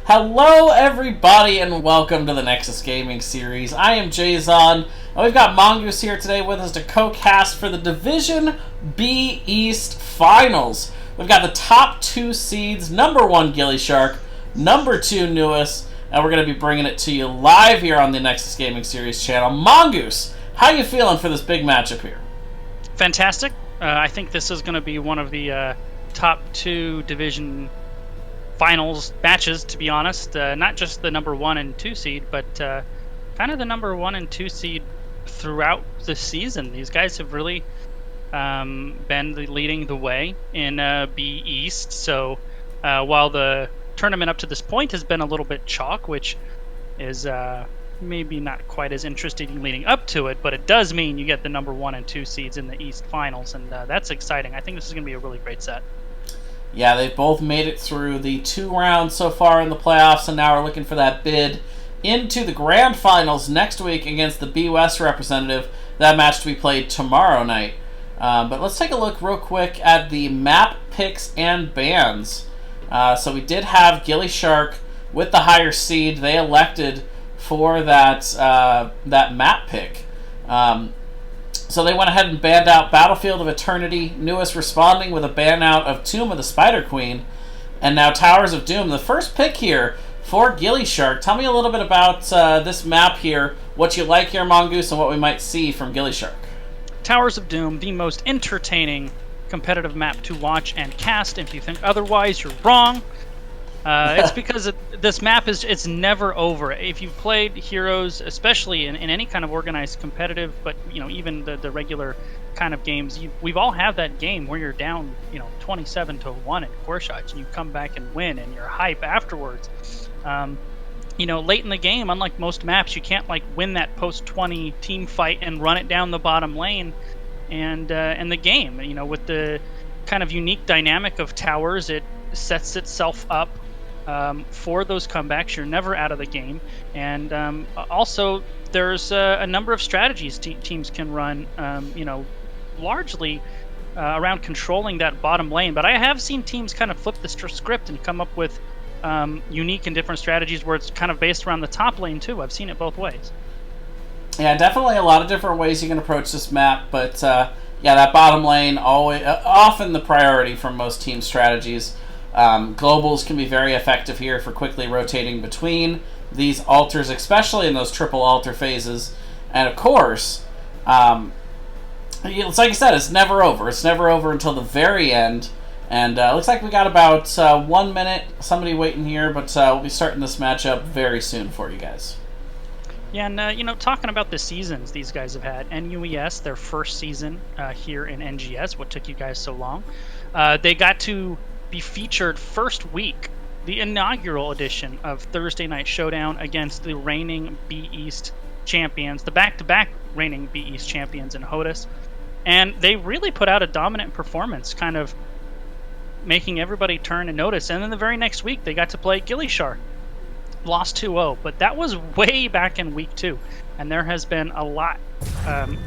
Hello, everybody, and welcome to the Nexus Gaming Series. I am Jayzon, and we've got Mongoose here today with us to co-cast for the Division B East Finals. We've got the top two seeds, number 1 gillyShark, number 2 NUES, and we're going to be bringing it to you live here on the Nexus Gaming Series channel. Mongoose, how you feeling for this big matchup here? Fantastic. I think this is going to be one of the top 2 Division finals matches, to be honest. Not just the number 1 and 2 seed, but kind of the number 1 and 2 seed throughout the season. These guys have really been leading the way in B East. So while the tournament up to this point has been a little bit chalk, which is maybe not quite as interesting leading up to it, but it does mean you get the number 1 and 2 seeds in the East finals, and that's exciting. I think this is going to be a really great set. Yeah, they've both made it through the 2 rounds so far in the playoffs, and now we're looking for that bid into the grand finals next week against the B West representative. That match to be played tomorrow night. But let's take a look real quick at the map picks and bans. So we did have gillyShark with the higher seed. They elected for that map pick. So they went ahead and banned out Battlefield of Eternity, NUES responding with a ban out of Tomb of the Spider Queen, and now Towers of Doom. The first pick here for gillyShark. Tell me a little bit about this map here, what you like here, Mongoose, and what we might see from gillyShark. Towers of Doom, the most entertaining competitive map to watch and cast. If you think otherwise, you're wrong. It's because this map it's never over. If you've played Heroes, especially in any kind of organized competitive, but even the regular kind of games, we've all had that game where you're down 27-1 in core shots, and you come back and win, and you're hype afterwards. Late in the game, unlike most maps, you can't win that post 20 team fight and run it down the bottom lane, and the game. With the kind of unique dynamic of towers, it sets itself up for those comebacks. You're never out of the game, and also there's a number of strategies teams can run, largely around controlling that bottom lane. But I have seen teams kind of flip the script and come up with unique and different strategies where it's kind of based around the top lane too. I've seen it both ways. Yeah, definitely a lot of different ways you can approach this map, but yeah, that bottom lane always often the priority for most team strategies. Globals can be very effective here for quickly rotating between these altars, especially in those triple altar phases. And of course, it's like I said, it's never over. It's never over until the very end. And looks like we got about 1 minute. Somebody waiting here, but we'll be starting this matchup very soon for you guys. Yeah, and talking about the seasons these guys have had, NUES, their first season here in NGS. What took you guys so long? They got to be featured first week, the inaugural edition of Thursday Night Showdown against the reigning B East champions, the back-to-back reigning B East champions in HOTUS. And they really put out a dominant performance, kind of making everybody turn and notice. And then the very next week, they got to play gillyShark. Lost 2-0, but that was way back in week 2. And there has been a lot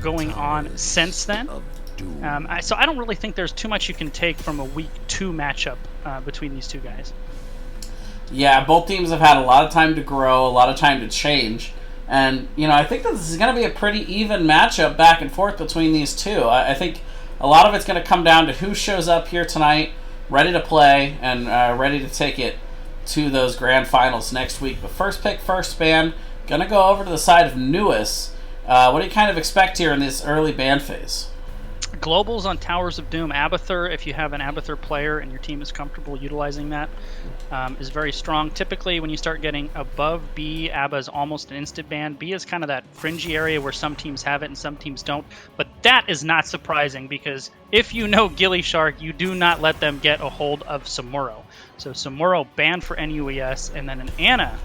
going on since then. So I don't really think there's too much you can take from a week 2 matchup between these two guys. Yeah, both teams have had a lot of time to grow, a lot of time to change. And, I think that this is going to be a pretty even matchup back and forth between these two. I think a lot of it's going to come down to who shows up here tonight, ready to play, and ready to take it to those grand finals next week. But first pick, first ban, going to go over to the side of NUES. What do you kind of expect here in this early ban phase? Globals on Towers of Doom. Abathur, if you have an Abathur player and your team is comfortable utilizing that, is very strong. Typically, when you start getting above B, ABBA is almost an instant ban. B is kind of that fringy area where some teams have it and some teams don't. But that is not surprising, because if you know gillyShark, you do not let them get a hold of Samuro. So Samuro banned for NUES, and then an Ana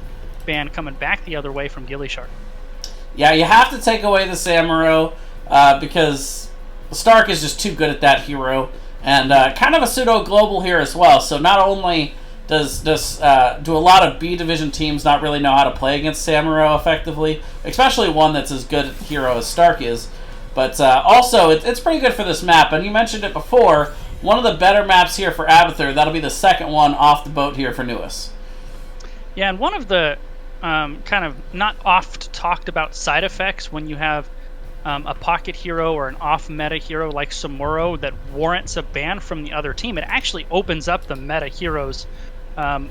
ban coming back the other way from gillyShark. Yeah, you have to take away the Samuro because Stark is just too good at that hero, and kind of a pseudo global here as well. So not only do a lot of B division teams not really know how to play against Samuro effectively, especially one that's as good at the hero as Stark is, but also it's pretty good for this map. And you mentioned it before, one of the better maps here for Abathur. That'll be the second one off the boat here for NUES. Yeah, and one of the kind of not oft talked about side effects when you have a pocket hero or an off-meta hero like Samuro that warrants a ban from the other team, it actually opens up the meta heroes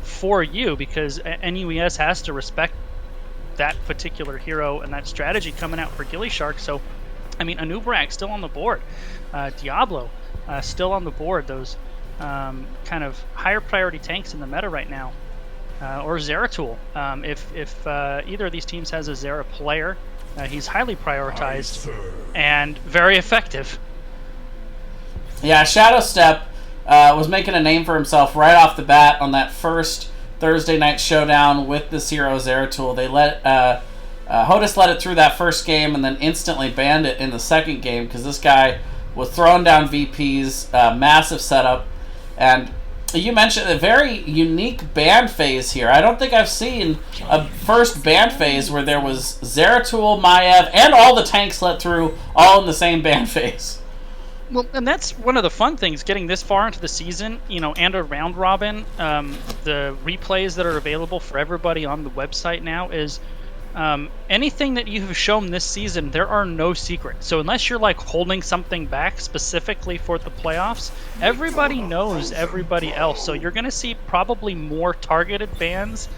for you, because NUES has to respect that particular hero and that strategy coming out for gillyShark. So, I mean, Anubarak still on the board, Diablo still on the board. Those kind of higher priority tanks in the meta right now, or Zeratul. If either of these teams has a Zera player, he's highly prioritized and very effective. Yeah, Shadow Step was making a name for himself right off the bat on that first Thursday night showdown with this hero Zeratul. They let Hodis let it through that first game and then instantly banned it in the second game because this guy was throwing down VPs, massive setup, and you mentioned a very unique ban phase here. I don't think I've seen a first ban phase where there was Zeratul, Maiev, and all the tanks let through all in the same ban phase. Well, and that's one of the fun things, getting this far into the season, and a round robin. The replays that are available for everybody on the website now is anything that you have shown this season, there are no secrets. So unless you're like holding something back specifically for the playoffs, everybody knows everybody else. So you're going to see probably more targeted bans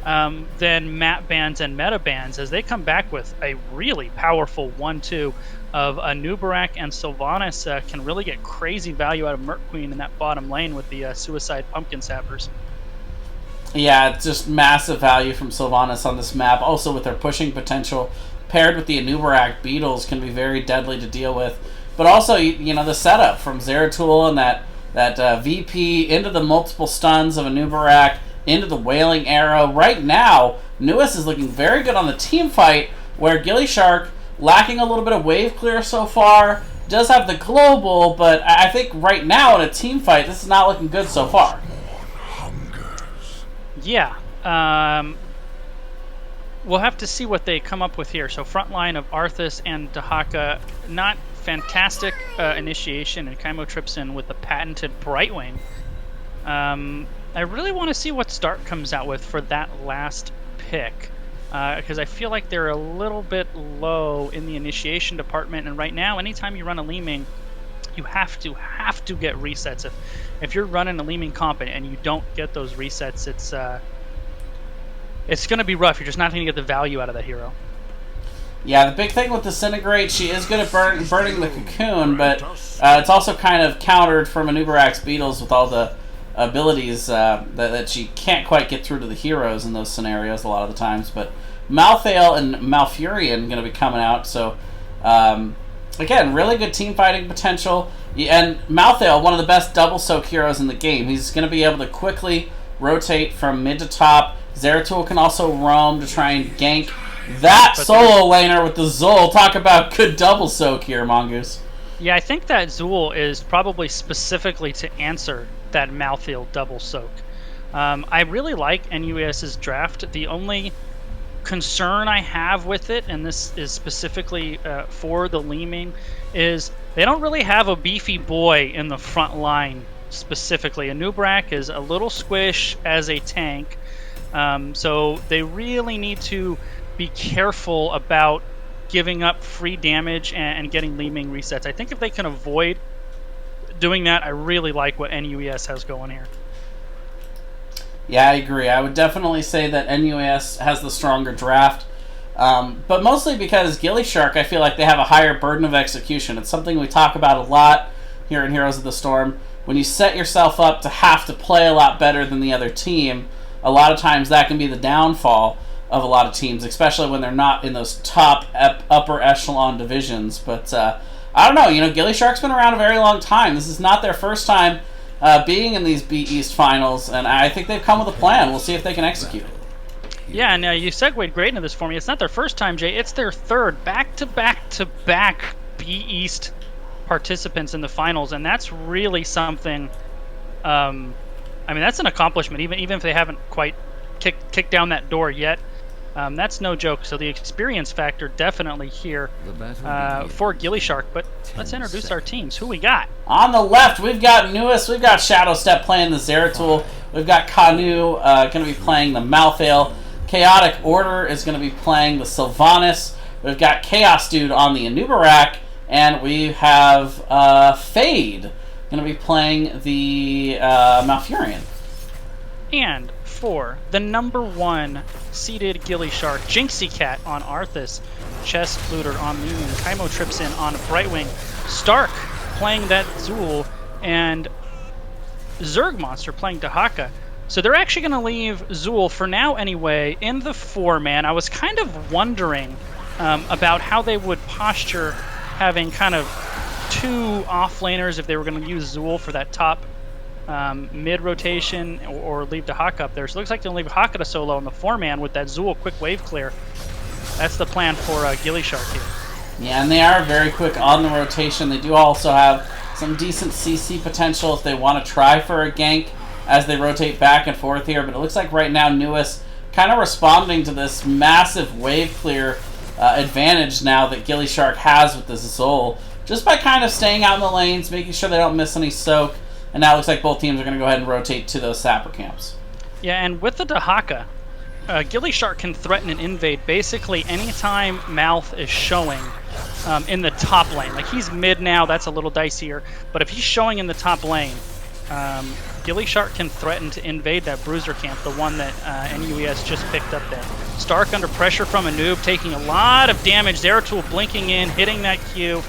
than map bans and meta bans as they come back with a really powerful 1-2 of Anubarak and Sylvanas. Can really get crazy value out of Merc Queen in that bottom lane with the Suicide Pumpkin Sappers. Yeah, it's just massive value from Sylvanas on this map. Also with their pushing potential, paired with the Anubarak Beetles, can be very deadly to deal with. But also, the setup from Zeratul and that VP into the multiple stuns of Anubarak, into the Wailing Arrow. Right now, NUES is looking very good on the team fight, where gillyShark, lacking a little bit of wave clear so far, does have the global, but I think right now in a team fight, this is not looking good so far. Yeah, we'll have to see what they come up with here. So front line of Arthas and Dahaka, not fantastic initiation, and Kaimo trips in with the patented Brightwing. I really want to see what Stark comes out with for that last pick, because I feel like they're a little bit low in the initiation department, and right now, anytime you run a Leeming, you have to get resets. If you're running a Leeming comp and you don't get those resets, it's going to be rough. You're just not going to get the value out of that hero. Yeah, the big thing with Disintegrate, she is good at burning the cocoon, but it's also kind of countered from Anubarak's Beetles with all the abilities that she can't quite get through to the heroes in those scenarios a lot of the times. But Malthael and Malfurion going to be coming out, so again, really good team fighting potential. And Malthael, one of the best double soak heroes in the game. He's going to be able to quickly rotate from mid to top. Zeratul can also roam to try and gank that solo laner with the Zul. Talk about good double soak here, Mongoose. Yeah, I think that Zul is probably specifically to answer that Malthael double soak. I really like NUES's draft. The only concern I have with it, and this is specifically for the Leeming, is they don't really have a beefy boy in the front line specifically. Anubarak is a little squish as a tank, so they really need to be careful about giving up free damage and getting Leeming resets. I think if they can avoid doing that, I really like what NUES has going here. Yeah, I agree. I would definitely say that NUES has the stronger draft, but mostly because gillyShark, I feel like they have a higher burden of execution. It's something we talk about a lot here in Heroes of the Storm. When you set yourself up to have to play a lot better than the other team, a lot of times that can be the downfall of a lot of teams, especially when they're not in those top upper echelon divisions. But I don't know, gillyShark's been around a very long time. This is not their first time being in these B East finals, and I think they've come with a plan. We'll see if they can execute it. Yeah, and you segued great into this for me. It's not their first time, Jay. It's their third back-to-back-to-back B East participants in the finals, and that's really something. I mean, that's an accomplishment, even if they haven't quite kicked down that door yet. That's no joke. So the experience factor definitely here for gillyShark. But let's introduce our teams. Who we got? On the left, we've got NUES. We've got Shadowstep playing the Zeratul. We've got Kanu going to be playing the Malthael. Chaotic Order is going to be playing the Sylvanas. We've got Chaos Dude on the Anubarak. And we have Fade going to be playing the Malfurion. And for the #1 seeded gillyShark, Jinxie on Arthas, Chess Looter on Moon, Chymotrypsin on Brightwing, Stark playing that Zool, and Zerg Monster playing Dahaka. So they're actually going to leave Zool, for now anyway, in the 4-man. I was kind of wondering about how they would posture having kind of 2 offlaners if they were going to use Zool for that top mid-rotation or leave Dahaka up there. So it looks like they'll leave Dahaka to solo on the 4-man with that Zool quick wave clear. That's the plan for gillyShark here. Yeah, and they are very quick on the rotation. They do also have some decent CC potential if they want to try for a gank as they rotate back and forth here. But it looks like right now NUES kind of responding to this massive wave clear advantage now that gillyShark has with this Zol, just by kind of staying out in the lanes, making sure they don't miss any soak. And now it looks like both teams are going to go ahead and rotate to those sapper camps. Yeah, and with the Dahaka, gillyShark can threaten an invade basically anytime Mouth is showing in the top lane. Like, he's mid now, that's a little dicier. But if he's showing in the top lane, gillyShark can threaten to invade that Bruiser camp, the one that NUES just picked up there. Stark under pressure from a noob, taking a lot of damage. Zeratul blinking in, hitting that Q,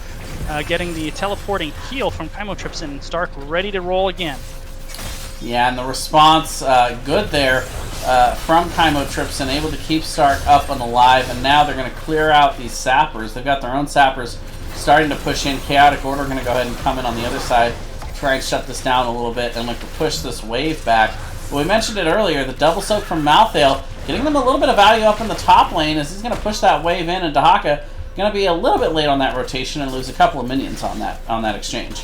getting the teleporting heal from Chymotrypsin. Stark ready to roll again. Yeah, and the response good there from Chymotrypsin, able to keep Stark up and alive, and now they're going to clear out these sappers. They've got their own sappers starting to push in. Chaotic Order going to go ahead and come in on the other side, try and shut this down a little bit, and look to push this wave back. Well, we mentioned it earlier, the double soak from Malthael, getting them a little bit of value up in the top lane as he's going to push that wave in, and Dahaka going to be a little bit late on that rotation and lose a couple of minions on that exchange.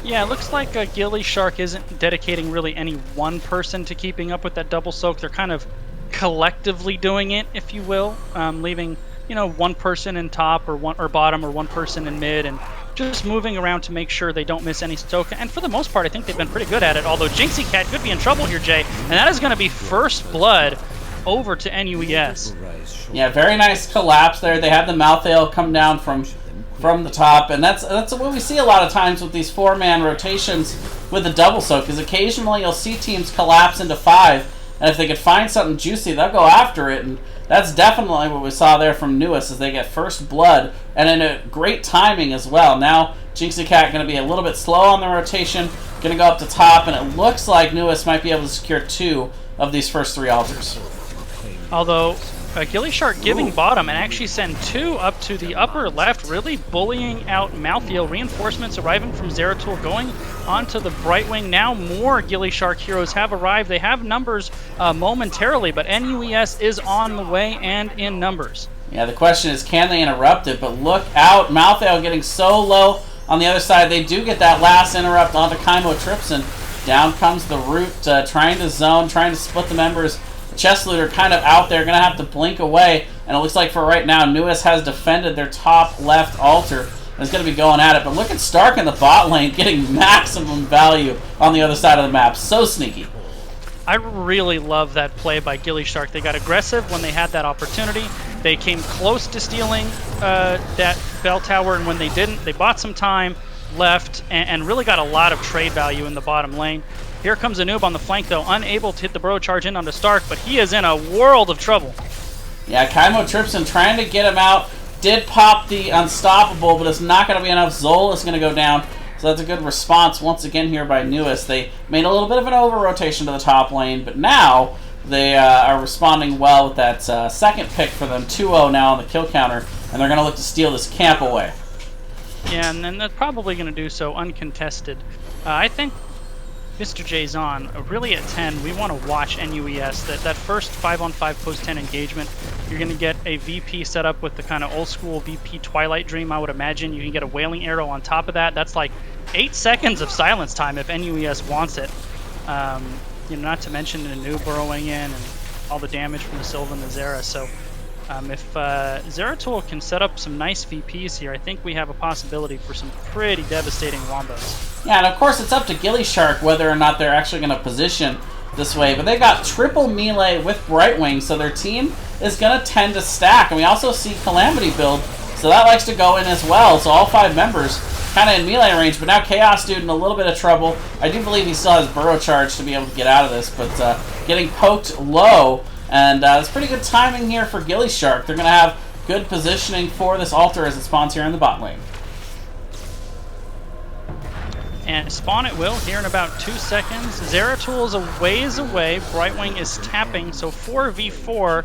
Yeah, it looks like gillyShark isn't dedicating really any one person to keeping up with that double soak. They're kind of collectively doing it, if you will, leaving one person in top or bottom or one person in mid, and just moving around to make sure they don't miss any soak. And for the most part, I think they've been pretty good at it. Although Jinxie could be in trouble here, Jay, and that is going to be first blood over to NUES. Yeah, very nice collapse there. They had the Malthael come down from the top, and that's what we see a lot of times with these 4-man rotations with the double soak, because occasionally you'll see teams collapse into 5, and if they could find something juicy, they'll go after it, and that's definitely what we saw there from NUES, as they get first blood, and in a great timing as well. Now, Jinxie going to be a little bit slow on the rotation, going to go up to top, and it looks like NUES might be able to secure 2 of these first 3 altars. Although gillyShark giving bottom and actually send 2 up to the upper left, really bullying out Malthael. Reinforcements arriving from Zeratul, going onto the Brightwing. Now more gillyShark heroes have arrived. They have numbers momentarily, but NUES is on the way and in numbers. Yeah, the question is, can they interrupt it? But look out, Malthael getting so low on the other side. They do get that last interrupt onto Chymotrypsin. Down comes the Root, trying to zone, trying to split the members. Chess Looter kind of out there, going to have to blink away, and it looks like for right now, NUES has defended their top left altar and is going to be going at it. But look at Stark in the bot lane getting maximum value on the other side of the map. So sneaky. I really love that play by gillyShark. They got aggressive when they had that opportunity. They came close to stealing that bell tower, and when they didn't, they bought some time, left, and really got a lot of trade value in the bottom lane. Here comes a noob on the flank, though, unable to hit the burrow charge in onto Stark, but he is in a world of trouble. Yeah, Chymotrypsin trying to get him out. Did pop the Unstoppable, but it's not going to be enough. Zol is going to go down, so that's a good response once again here by NUES. They made a little bit of an over-rotation to the top lane, but now they are responding well with that second pick for them. 2-0 now on the kill counter, and they're going to look to steal this camp away. Yeah, and then they're probably going to do so uncontested. I think Mr. J's on. Really at 10, we want to watch NUES. That first 5-on-5 post-10 engagement, you're going to get a VP set up with the kind of old-school VP Twilight Dream, I would imagine. You can get a Wailing Arrow on top of that. That's like 8 seconds of silence time if NUES wants it. Not to mention a new burrowing in. And all the damage from the Sylvan and the Zera. So if Zeratul can set up some nice VPs here, I think we have a possibility for some pretty devastating wombos. Yeah, and of course it's up to gillyShark whether or not they're actually going to position this way, but they got triple melee with Brightwing, so their team is going to tend to stack. And we also see Calamity build, so that likes to go in as well. So all 5 members kind of in melee range, but now Chaos Dude in a little bit of trouble. I do believe he still has Burrow Charge to be able to get out of this, but getting poked low, and it's pretty good timing here for gillyShark. They're going to have good positioning for this altar as it spawns here in the bot lane. And spawn it will here in about 2 seconds. Zeratul is a ways away. Brightwing is tapping, so 4v4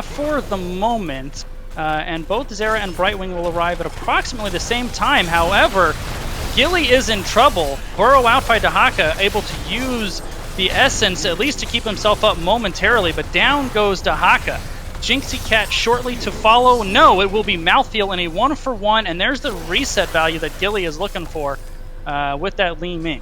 for the moment. And both Zera and Brightwing will arrive at approximately the same time. However, Gilly is in trouble. Burrow out by Dahaka, able to use the Essence at least to keep himself up momentarily, but down goes Dahaka. Jinxie Cat shortly to follow. No, it will be Mouthfeel in a 1-for-1, and there's the reset value that Gilly is looking for with that Li Ming.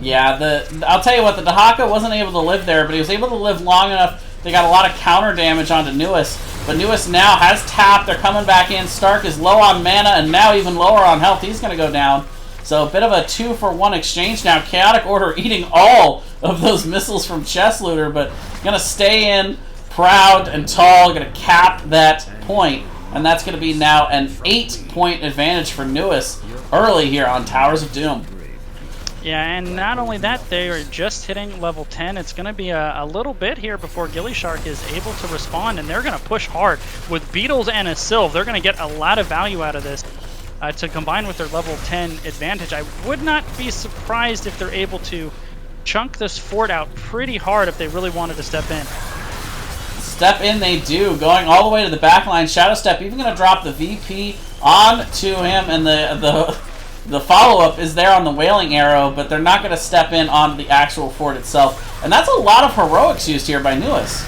Yeah, I'll tell you what, the Dahaka wasn't able to live there, but he was able to live long enough. They got a lot of counter damage onto NUES, but NUES now has tapped. They're coming back in. Stark is low on mana and now even lower on health. He's going to go down. So a bit of a 2-for-1 exchange now. Chaotic Order eating all of those missiles from Chest Looter, but going to stay in proud and tall, going to cap that point, and that's going to be now an 8-point advantage for NUES early here on Towers of Doom. Yeah, and not only that, they are just hitting level 10. It's going to be a little bit here before gillyShark is able to respond, and they're going to push hard. With Beetles and a Sylve, they're going to get a lot of value out of this to combine with their level 10 advantage. I would not be surprised if they're able to chunk this fort out pretty hard if they really wanted to step in. Step in they do, going all the way to the back line. Shadow Step even going to drop the VP onto him, and the follow-up is there on the Wailing Arrow, but they're not going to step in on the actual fort itself. And that's a lot of heroics used here by NUES.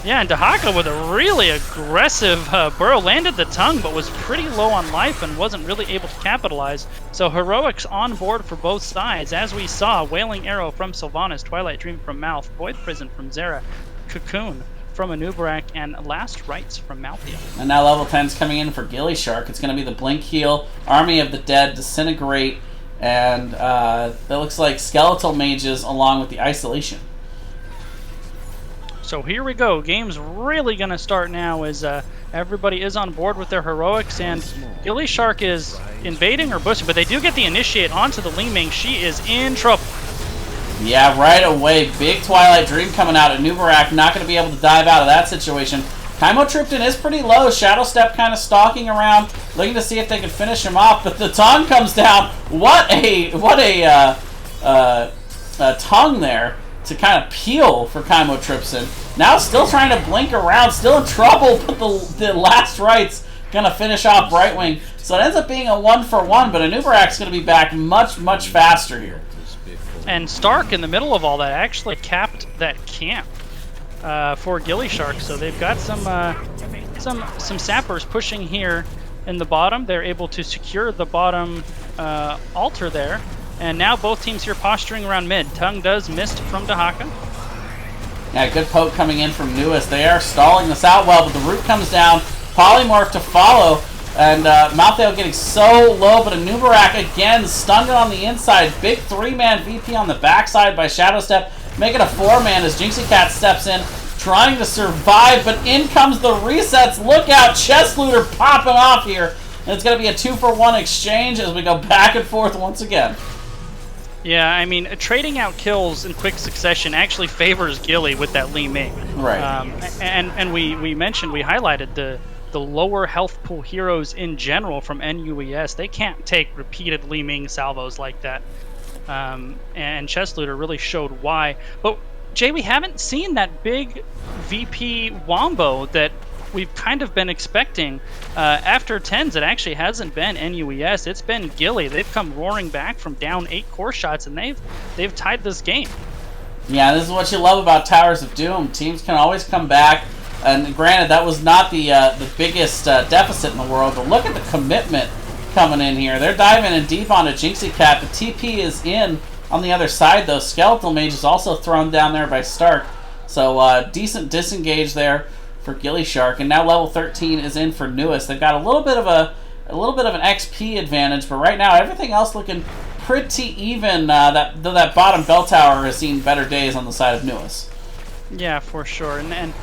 Yeah, and Dahaka with a really aggressive burrow landed the tongue, but was pretty low on life and wasn't really able to capitalize. So heroics on board for both sides. As we saw, Wailing Arrow from Sylvanas, Twilight Dream from Mouth, Void Prison from Zera, Cocoon from Anubarak, and Last Rites from Malthea. And now level 10's coming in for gillyShark. It's going to be the Blink Heal, Army of the Dead, Disintegrate, and that looks like Skeletal Mages along with the Isolation. So here we go. Game's really going to start now as everybody is on board with their heroics, and gillyShark is invading or boosting, but they do get the Initiate onto the Li Ming. She is in trouble. Yeah, right away. Big Twilight Dream coming out at Nubarak. Not going to be able to dive out of that situation. Chymotrypton is pretty low. Shadow Step kind of stalking around, looking to see if they can finish him off. But the tongue comes down. What a tongue there to kind of peel for Chymotrypton. Now still trying to blink around, still in trouble. But the Last Rites going to finish off Brightwing. So it ends up being a 1-for-1. But Anubarak's going to be back much, much faster here. And Stark, in the middle of all that, actually capped that camp for gillyShark. So they've got some sappers pushing here in the bottom. They're able to secure the bottom altar there. And now both teams here posturing around mid. Tongue does missed from Dahaka. Yeah, good poke coming in from NUES. They are stalling this out well, but the root comes down. Polymorph to follow. And Maltheo getting so low, but Anubarak again stunned it on the inside. Big 3-man VP on the backside by Shadow Step. Make it a 4-man as Jinxie Cat steps in, trying to survive, but in comes the resets. Look out, Chest Looter popping off here. And it's going to be a 2-for-1 exchange as we go back and forth once again. Yeah, I mean, trading out kills in quick succession actually favors Gilly with that Li Ming. Right. And we highlighted the lower health pool heroes in general from NUES. They can't take repeated Li Ming salvos like that. And Chest Looter really showed why. But Jay, we haven't seen that big VP wombo that we've kind of been expecting. After 10s, it actually hasn't been NUES. It's been Gilly. They've come roaring back from down 8 core shots, and they've tied this game. Yeah, this is what you love about Towers of Doom. Teams can always come back. And granted, that was not the biggest deficit in the world, but look at the commitment coming in here. They're diving in deep onto Jinxie Cat. The TP is in on the other side, though. Skeletal Mage is also thrown down there by Stark. So decent disengage there for gillyShark, and now level 13 is in for NUES. They've got a little bit of an XP advantage, but right now everything else looking pretty even. That bottom bell tower has seen better days on the side of NUES. Yeah, for sure. And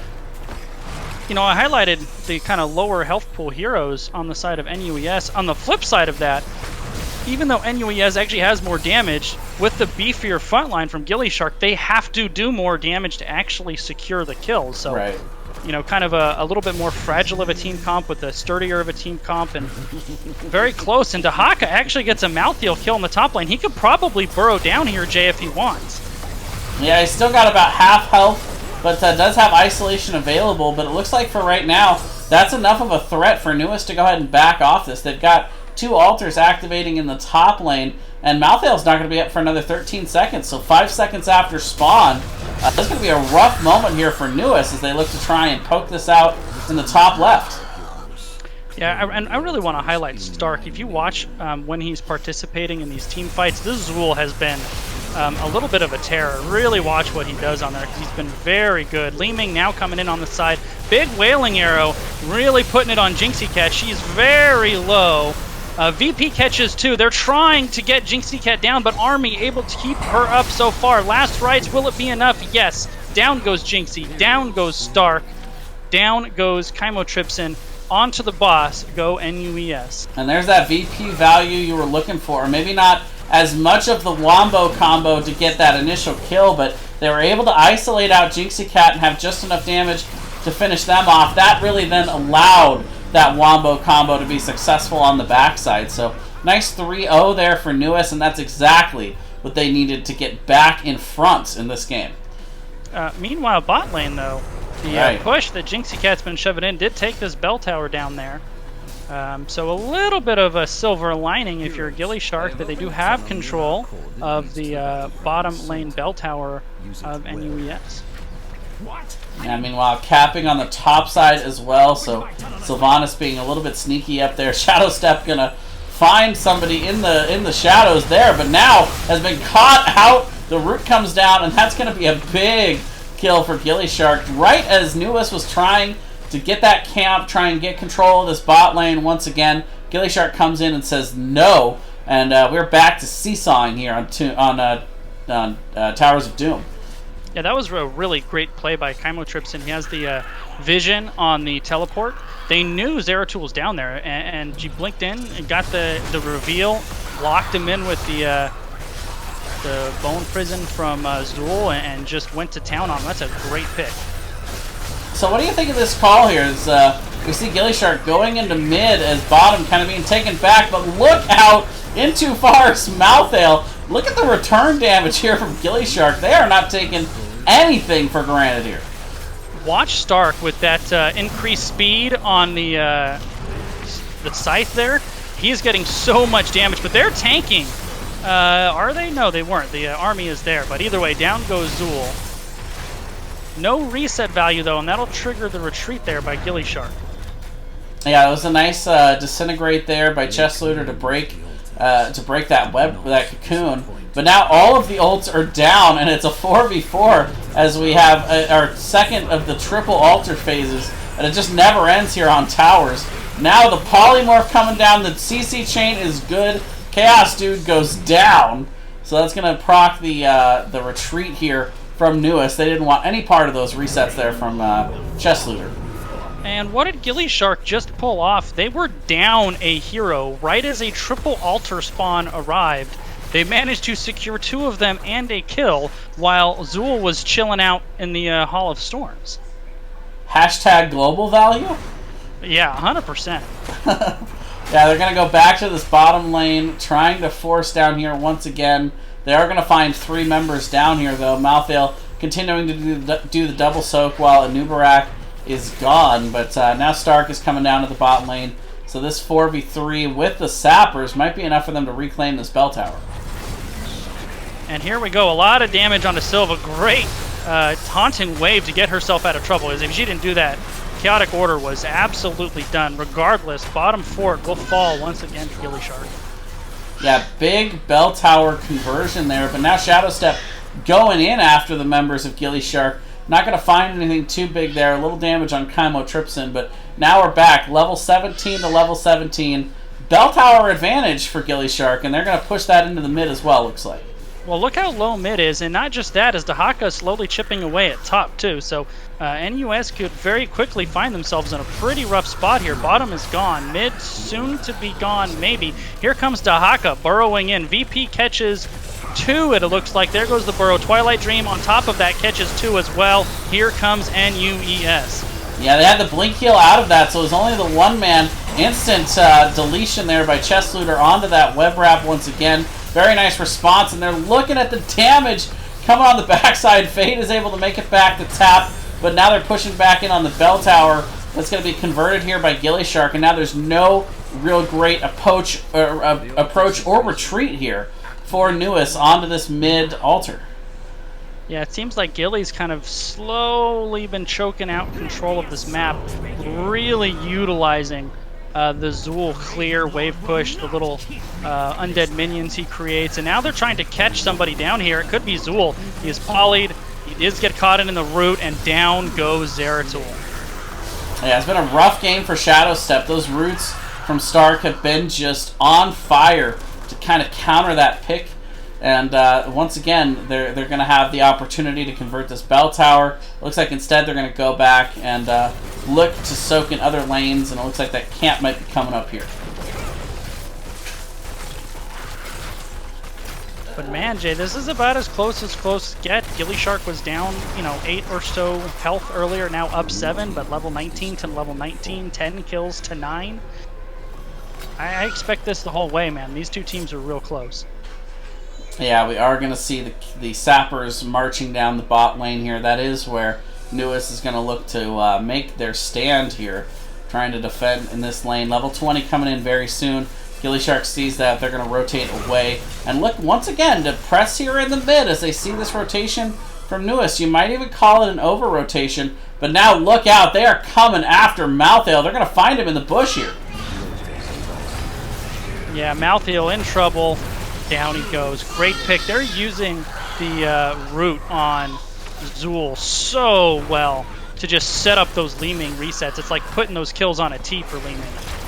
you know, I highlighted the kind of lower health pool heroes on the side of NUES. On the flip side of that, even though NUES actually has more damage, with the beefier front line from gillyShark, they have to do more damage to actually secure the kills. So, right. You know, kind of a little bit more fragile of a team comp with a sturdier of a team comp, and very close. And Dahaka actually gets a mouthfeel kill in the top lane. He could probably burrow down here, Jay, if he wants. Yeah, he's still got about half health, but does have isolation available. But it looks like for right now, that's enough of a threat for NUES to go ahead and back off this. They've got 2 altars activating in the top lane, and Malthael's not going to be up for another 13 seconds. So 5 seconds after spawn, that's going to be a rough moment here for NUES as they look to try and poke this out in the top left. Yeah, and I really want to highlight Stark. If you watch when he's participating in these team fights, this Zool has been a little bit of a terror. Really watch what he does on there, because he's been very good. Li Ming now coming in on the side. Big Wailing Arrow, really putting it on Jinxie Cat. She's very low. VP catches too. They're trying to get Jinxie Cat down, but Army able to keep her up so far. Last rites, will it be enough? Yes. Down goes Jinxie. Down goes Stark. Down goes Chymotrypsin. On to the boss. Go NUES. And there's that VP value you were looking for. Maybe not as much of the Wombo combo to get that initial kill, but they were able to isolate out Jinxie Cat and have just enough damage to finish them off. That really then allowed that Wombo combo to be successful on the backside. So nice 3-0 there for NUES, and that's exactly what they needed to get back in front in this game. Meanwhile, bot lane, though, the push that Jinxie Cat's been shoving in did take this bell tower down there. So a little bit of a silver lining if you're gillyShark, that they do have control of the bottom lane bell tower of NUES. And meanwhile, capping on the top side as well, so Sylvanas being a little bit sneaky up there. Shadow Step gonna find somebody in the shadows there, but now has been caught out. The root comes down, and that's gonna be a big kill for gillyShark. Right as NUES was trying to get that camp, try and get control of this bot lane once again, gillyShark comes in and says no, and we're back to seesawing here on Towers of Doom. Yeah, that was a really great play by Chymotrypsin. He has the vision on the teleport. They knew Zeratul was down there, and she blinked in and got the reveal, locked him in with the Bone Prison from Zool, and just went to town on him. That's a great pick. So what do you think of this call here? We see gillyShark going into mid as bottom kind of being taken back, but look out into Forest Malthael. Look at the return damage here from gillyShark. They are not taking anything for granted here. Watch Stark with that increased speed on the scythe there. He's getting so much damage, but they're tanking. Are they? No, they weren't. The army is there, but either way, down goes Zool. No reset value, though, and that'll trigger the retreat there by gillyShark. Yeah, it was a nice disintegrate there by Chesslooter to break that web, that cocoon. But now all of the ults are down, and it's a 4v4 as we have our second of the triple altar phases, and it just never ends here on towers. Now the polymorph coming down, the CC chain is good. Chaos Dude goes down, so that's going to proc the retreat here from NUES. They didn't want any part of those resets there from Chesslooter. And what did gillyShark just pull off? They were down a hero right as a triple altar spawn arrived. They managed to secure 2 of them and a kill, while Zool was chilling out in the Hall of Storms. Hashtag global value? Yeah, 100%. Yeah, they're going to go back to this bottom lane, trying to force down here once again. They are going to find 3 members down here, though. Malthael continuing to do the double soak while Anubarak is gone. But now Stark is coming down to the bottom lane. So this 4v3 with the Sappers might be enough for them to reclaim this bell tower. And here we go. A lot of damage onto Silva. Great taunting wave to get herself out of trouble. As if she didn't do that, Chaotic Order was absolutely done. Regardless, bottom fort will fall once again to gillyShark. Yeah, big bell tower conversion there, but now Shadow Step going in after the members of gillyShark. Not going to find anything too big there. A little damage on Chymotrypsin, but now we're back. Level 17 to level 17. Bell tower advantage for gillyShark, and they're going to push that into the mid as well, looks like. Well, look how low mid is, and not just that, is Dahaka slowly chipping away at top, too. So NUS could very quickly find themselves in a pretty rough spot here. Bottom is gone. Mid soon to be gone, maybe. Here comes Dahaka burrowing in. VP catches 2, it looks like. There goes the burrow. Twilight Dream on top of that catches 2 as well. Here comes NUES. Yeah, they had the blink heal out of that, so it was only the one-man instant deletion there by Chest Looter onto that web wrap once again. Very nice response, and they're looking at the damage coming on the backside. Fade is able to make it back to tap, but now they're pushing back in on the bell tower. That's going to be converted here by gillyShark, and now there's no real great approach or retreat here for NUES onto this mid altar. Yeah, it seems like Gilly's kind of slowly been choking out control of this map, really utilizing the Zool clear, wave push, the little undead minions he creates, and now they're trying to catch somebody down here. It could be Zool. He is polyed, he does get caught in the root, and down goes Zeratul. Yeah, it's been a rough game for Shadow Step. Those roots from Stark have been just on fire to kind of counter that pick. And once again, they're going to have the opportunity to convert this bell tower. Looks like instead they're going to go back and look to soak in other lanes, and it looks like that camp might be coming up here. But man, Jay, this is about as close get. gillyShark was down, 8 or so health earlier, now up 7, but level 19 to level 19, 10 kills to 9. I expect this the whole way, man. These two teams are real close. Yeah, we are going to see the sappers marching down the bot lane here. That is where NUES is going to look to make their stand here, trying to defend in this lane. Level 20 coming in very soon. gillyShark sees that. They're going to rotate away. And look, once again, to press here in the mid as they see this rotation from NUES. You might even call it an over-rotation. But now look out. They are coming after Malthael. They're going to find him in the bush here. Yeah, Malthael in trouble. Down he goes. Great pick. They're using the root on Zool so well to just set up those Li Ming resets. It's like putting those kills on a tee for Li Ming.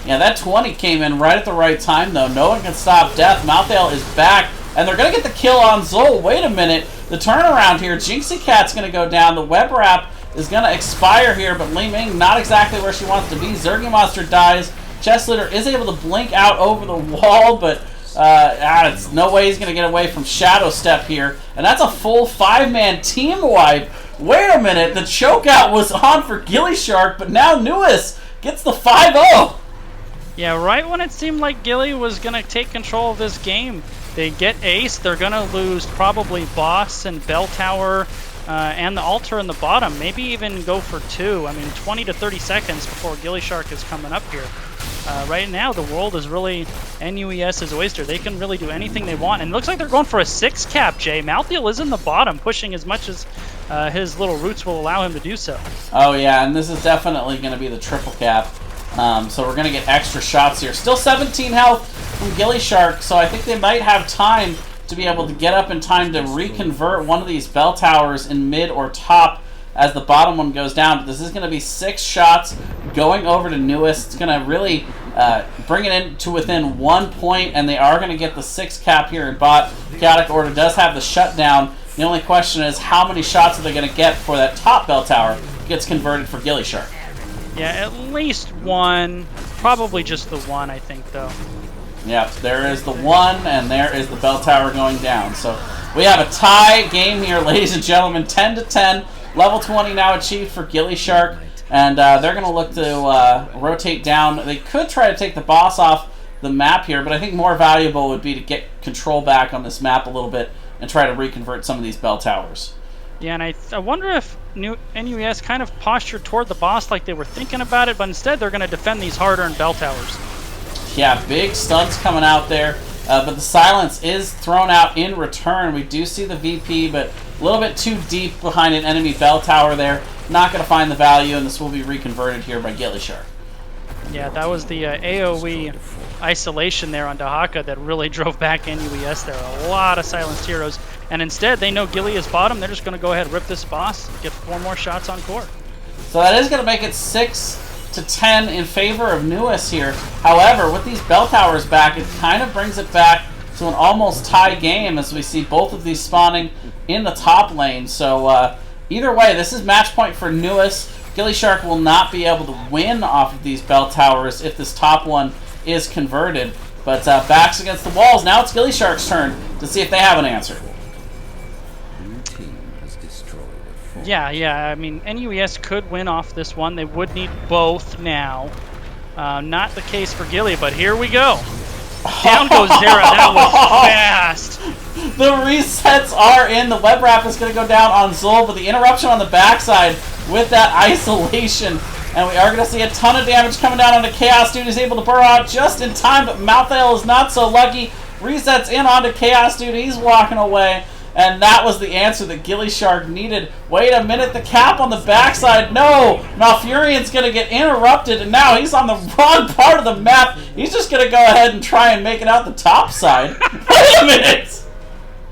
Yeah, that 20 came in right at the right time, though. No one can stop death. Malthael is back, and they're going to get the kill on Zool. Wait a minute. The turnaround here. Jinxie Cat's going to go down. The web wrap is going to expire here, but Li Ming not exactly where she wants to be. Zergy Monster dies. Chest Looter is able to blink out over the wall, but it's no way he's going to get away from Shadow Step here. And that's a full 5-man team wipe. Wait a minute. The chokeout was on for gillyShark, but now NUES gets the 5-0. Yeah, right when it seemed like Gilly was going to take control of this game, they get ace. They're going to lose probably boss and bell tower and the altar in the bottom. Maybe even go for 2. I mean, 20 to 30 seconds before gillyShark is coming up here. Right now, the world is really NUES's oyster. They can really do anything they want. And it looks like they're going for a 6 cap, Jay. Malthael is in the bottom, pushing as much as his little roots will allow him to do so. Oh, yeah, and this is definitely going to be the triple cap. So we're going to get extra shots here. Still 17 health from gillyShark, so I think they might have time to be able to get up in time to reconvert one of these bell towers in mid or top as the bottom one goes down. But this is going to be 6 shots going over to NUES. It's going to really bring it in to within 1 point, and they are going to get the 6 cap here in bot. Chaotic Order does have the shutdown. The only question is how many shots are they going to get before that top bell tower gets converted for gillyShark. Yeah, at least 1. Probably just the 1, I think, though. Yep, there is the 1, and there is the bell tower going down. So we have a tie game here, ladies and gentlemen, 10 to 10. Level 20 now achieved for gillyShark, and they're going to look to rotate down. They could try to take the boss off the map here, but I think more valuable would be to get control back on this map a little bit and try to reconvert some of these bell towers. Yeah, and I wonder if NUES kind of postured toward the boss like they were thinking about it, but instead they're going to defend these hard-earned bell towers. Yeah, big stunts coming out there, but the silence is thrown out in return. We do see the VP, but a little bit too deep behind an enemy bell tower there. Not going to find the value, and this will be reconverted here by gillyShark. Yeah, that was the AoE isolation there on Dahaka that really drove back NUES there. A lot of silenced heroes. And instead, they know Gilly is bottom. They're just going to go ahead and rip this boss, get 4 more shots on core. So that is going to make it 6-10 in favor of NUES here. However, with these bell towers back, it kind of brings it back to an almost tie game as we see both of these spawning in the top lane. So either way, this is match point for NUES. gillyShark will not be able to win off of these bell towers if this top one is converted. But backs against the walls. Now it's gillyShark's turn to see if they have an answer. Yeah. I mean, NUES could win off this one. They would need both now. Not the case for Gilly, but here we go. Down goes Zera. That was fast. The resets are in. The web wrap is going to go down on Zol, but the interruption on the backside with that isolation. And we are going to see a ton of damage coming down onto Chaos Dude. He's able to burrow out just in time, but Malthael is not so lucky. Resets in onto Chaos Dude. He's walking away. And that was the answer that gillyShark needed. Wait a minute, the cap on the backside. No! Malfurion's going to get interrupted, and now he's on the wrong part of the map. He's just going to go ahead and try and make it out the top side. Wait a minute!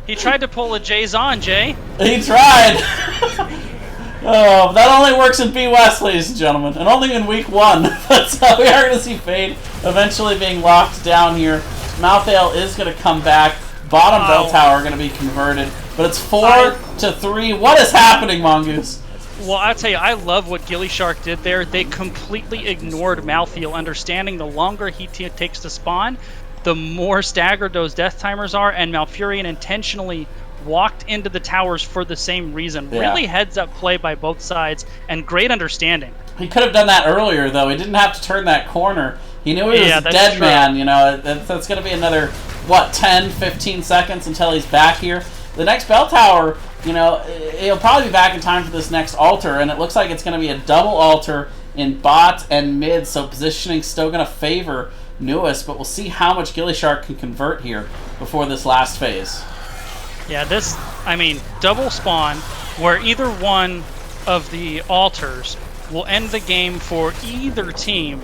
He tried to pull a Jay's on, Jay. He tried. Oh, that only works in B West, ladies and gentlemen, and only in week 1. But we are going to see Fade eventually being locked down here. Malthael is going to come back. Bottom bell tower going to be converted, but it's 4-3. What is happening, Mongoose? Well, I'll tell you, I love what gillyShark did there. They completely ignored Malthael, understanding the longer he takes to spawn, the more staggered those death timers are, and Malfurion intentionally walked into the towers for the same reason. Yeah. Really heads-up play by both sides, and great understanding. He could have done that earlier, though. He didn't have to turn that corner. He knew he was a dead man, you know. That's going to be another, what, 10, 15 seconds until he's back here. The next bell tower, you know, he'll probably be back in time for this next altar, and it looks like it's going to be a double altar in bot and mid, so positioning's still going to favor NUES, but we'll see how much gillyShark can convert here before this last phase. Yeah, this, I mean, double spawn, where either one of the altars will end the game for either team.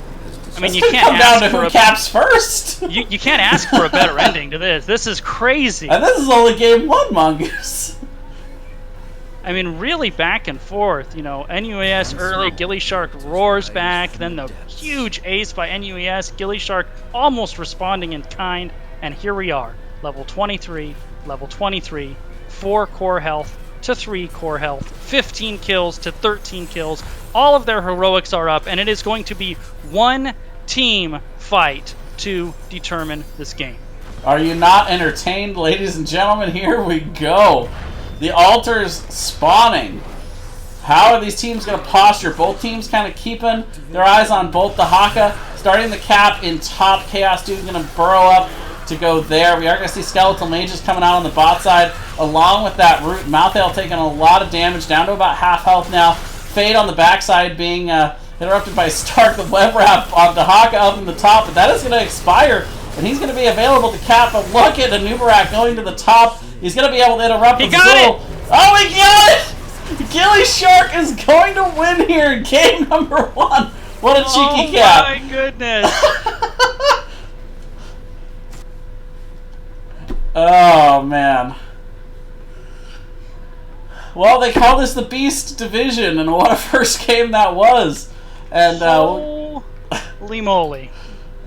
I mean, you can't ask down to who caps first. You can't ask for a better ending to this. This is crazy. And this is only game 1, Mongoose. I mean, really back and forth. You know, NUES early, gillyShark roars back, then the huge ace by NUES, gillyShark almost responding in kind, and here we are, level 23, 4 core health to 3 core health, 15 kills to 13 kills. All of their heroics are up, and it is going to be one team fight to determine this game. Are you not entertained, ladies and gentlemen? Here we go. The altars spawning. How are these teams going to posture? Both teams kind of keeping their eyes on both the Haka. Starting the cap in top. Chaos Dude's going to burrow up to go there. We are going to see Skeletal Mages coming out on the bot side along with that Root. Malthael taking a lot of damage, down to about half health now. Fade on the backside being interrupted by Stark, the web wrap on the Haka up in the top, but that is going to expire, and he's going to be available to cap. But look at Anubarak going to the top. He's going to be able to interrupt the Zul. Oh, he got it! gillyShark is going to win here in game number 1. What a cheeky cap. Oh my goodness. Oh, man. Well, they call this the Beast Division, and what a first game that was. And holy moly.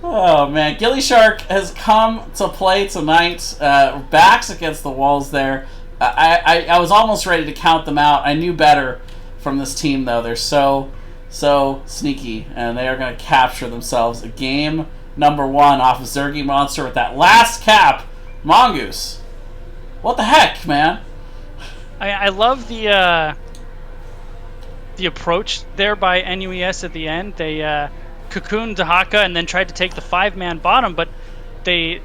Oh, man. gillyShark has come to play tonight. Backs against the walls there. I was almost ready to count them out. I knew better from this team, though. They're so sneaky, and they are going to capture themselves a game number 1 off of Zergy Monster with that last cap. Mongoose. What the heck, man? I love the approach there by NUES at the end. They cocooned Haka and then tried to take the 5-man bottom, but they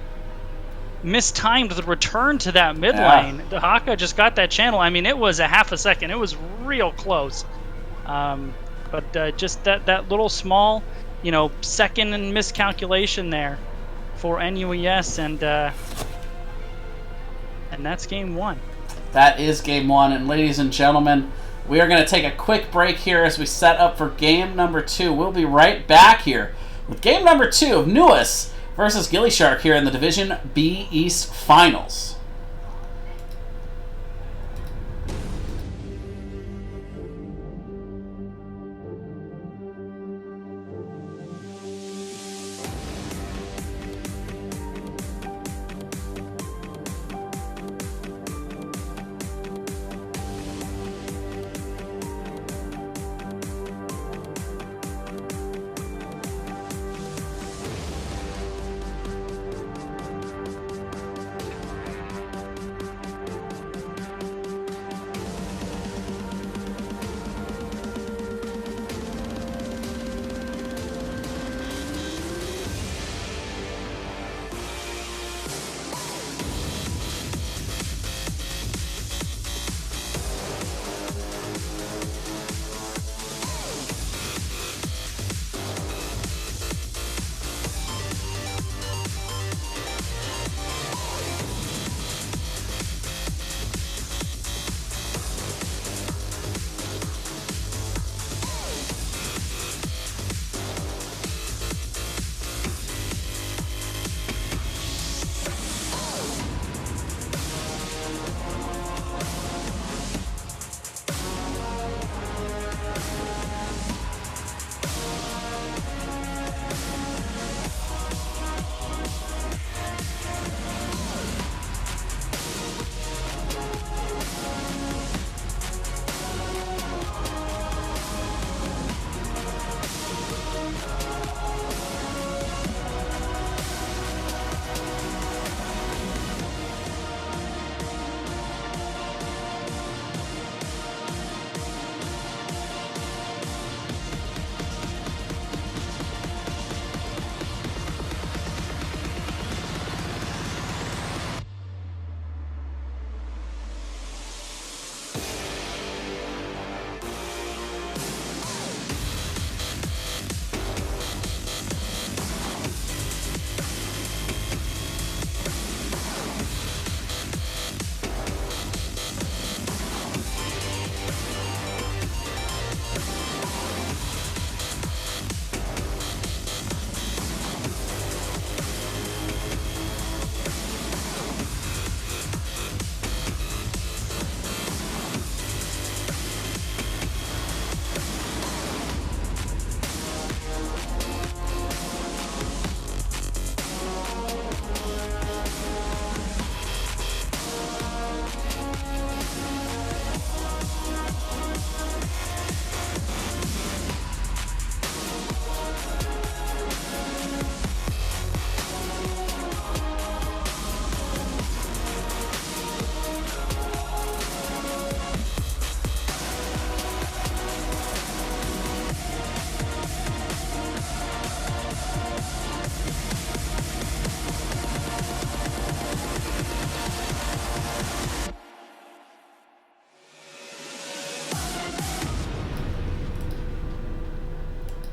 mistimed the return to that mid lane. The Haka just got that channel. I mean, it was a half a second. It was real close. But just that little small, you know, second and miscalculation there for NUES, and that's game 1. That is game 1, and ladies and gentlemen, we are going to take a quick break here as we set up for game number 2. We'll be right back here with game number 2 of NUES versus gillyShark here in the Division B East Finals.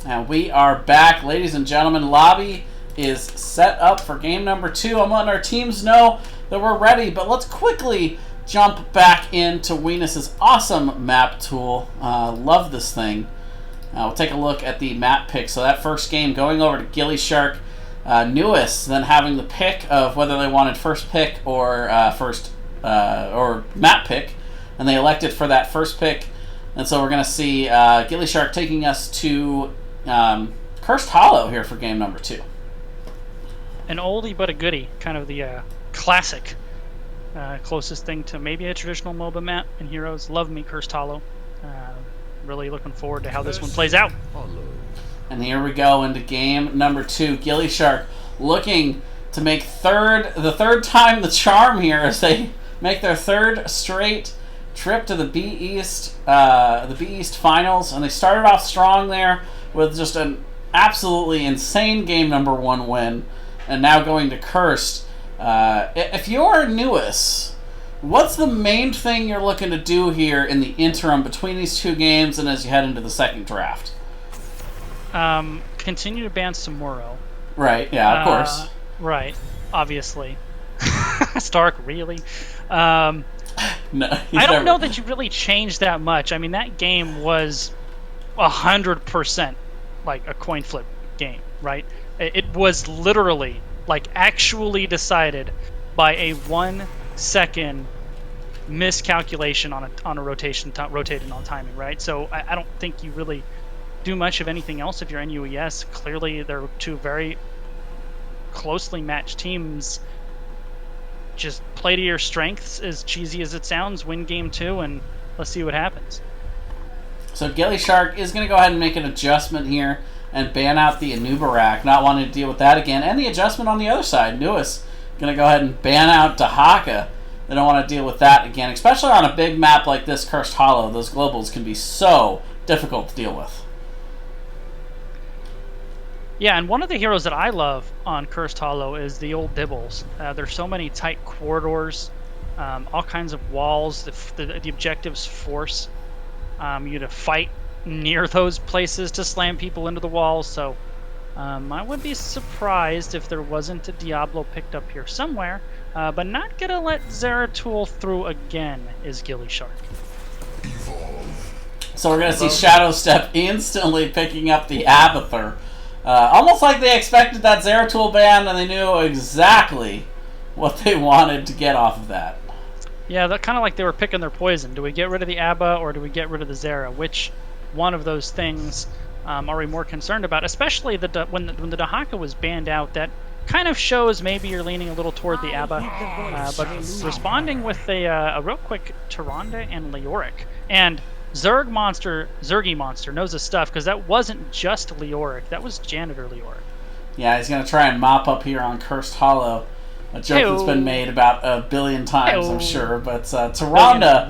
And we are back, ladies and gentlemen. Lobby is set up for game number 2. I'm letting our teams know that we're ready, but let's quickly jump back into Weenus's awesome map tool. Love this thing. We'll take a look at the map pick. So that first game going over to gillyShark. NUES then having the pick of whether they wanted first pick or map pick, and they elected for that first pick. And so we're going to see gillyShark taking us to Cursed Hollow here for game number 2. An oldie but a goodie, kind of the classic, closest thing to maybe a traditional MOBA map in Heroes. Love me Cursed Hollow. Really looking forward to how this one plays out. And here we go into game number 2. gillyShark looking to make the third time the charm here as they make their third straight trip to the B East finals, and they started off strong there with just an absolutely insane game number 1 win, and now going to Cursed. If you're NUES, what's the main thing you're looking to do here in the interim between these 2 games and as you head into the second draft? Continue to ban Samuro. Right, yeah, of course. Right, obviously. Stark, really? No, I don't know that you really changed that much. I mean, that game was 100% like a coin flip game, right? It was literally, like, actually decided by a 1-second miscalculation on a rotation, rotating on timing, right? So I don't think you really do much of anything else if you're NUES. Clearly, they're 2 very closely matched teams. Just play to your strengths, as cheesy as it sounds, win game 2, and let's see what happens. So gillyShark is going to go ahead and make an adjustment here and ban out the Anubarak, not wanting to deal with that again. And the adjustment on the other side, NUES going to go ahead and ban out Dahaka. They don't want to deal with that again, especially on a big map like this, Cursed Hollow. Those globals can be so difficult to deal with. Yeah, and one of the heroes that I love on Cursed Hollow is the old Dibbles. There's so many tight corridors, all kinds of walls. The objectives force you to fight near those places to slam people into the walls. So I would be surprised if there wasn't a Diablo picked up here somewhere. But not going to let Zeratul through again is gillyShark. So we're going to see Shadow Step instantly picking up the Abathur. Almost like they expected that Zeratul ban, and they knew exactly what they wanted to get off of that. Yeah, that kind of like they were picking their poison. Do we get rid of the Abba, or do we get rid of the Zera? Which one of those things are we more concerned about? Especially when the Dahaka was banned out, that kind of shows maybe you're leaning a little toward the Abba. But responding with a real quick Tyrande and Leoric. And Zergy Monster knows his stuff, because that wasn't just Leoric, that was Janitor Leoric. Yeah, he's going to try and mop up here on Cursed Hollow. A joke that's been made about a billion times, I'm sure. But Tyrande,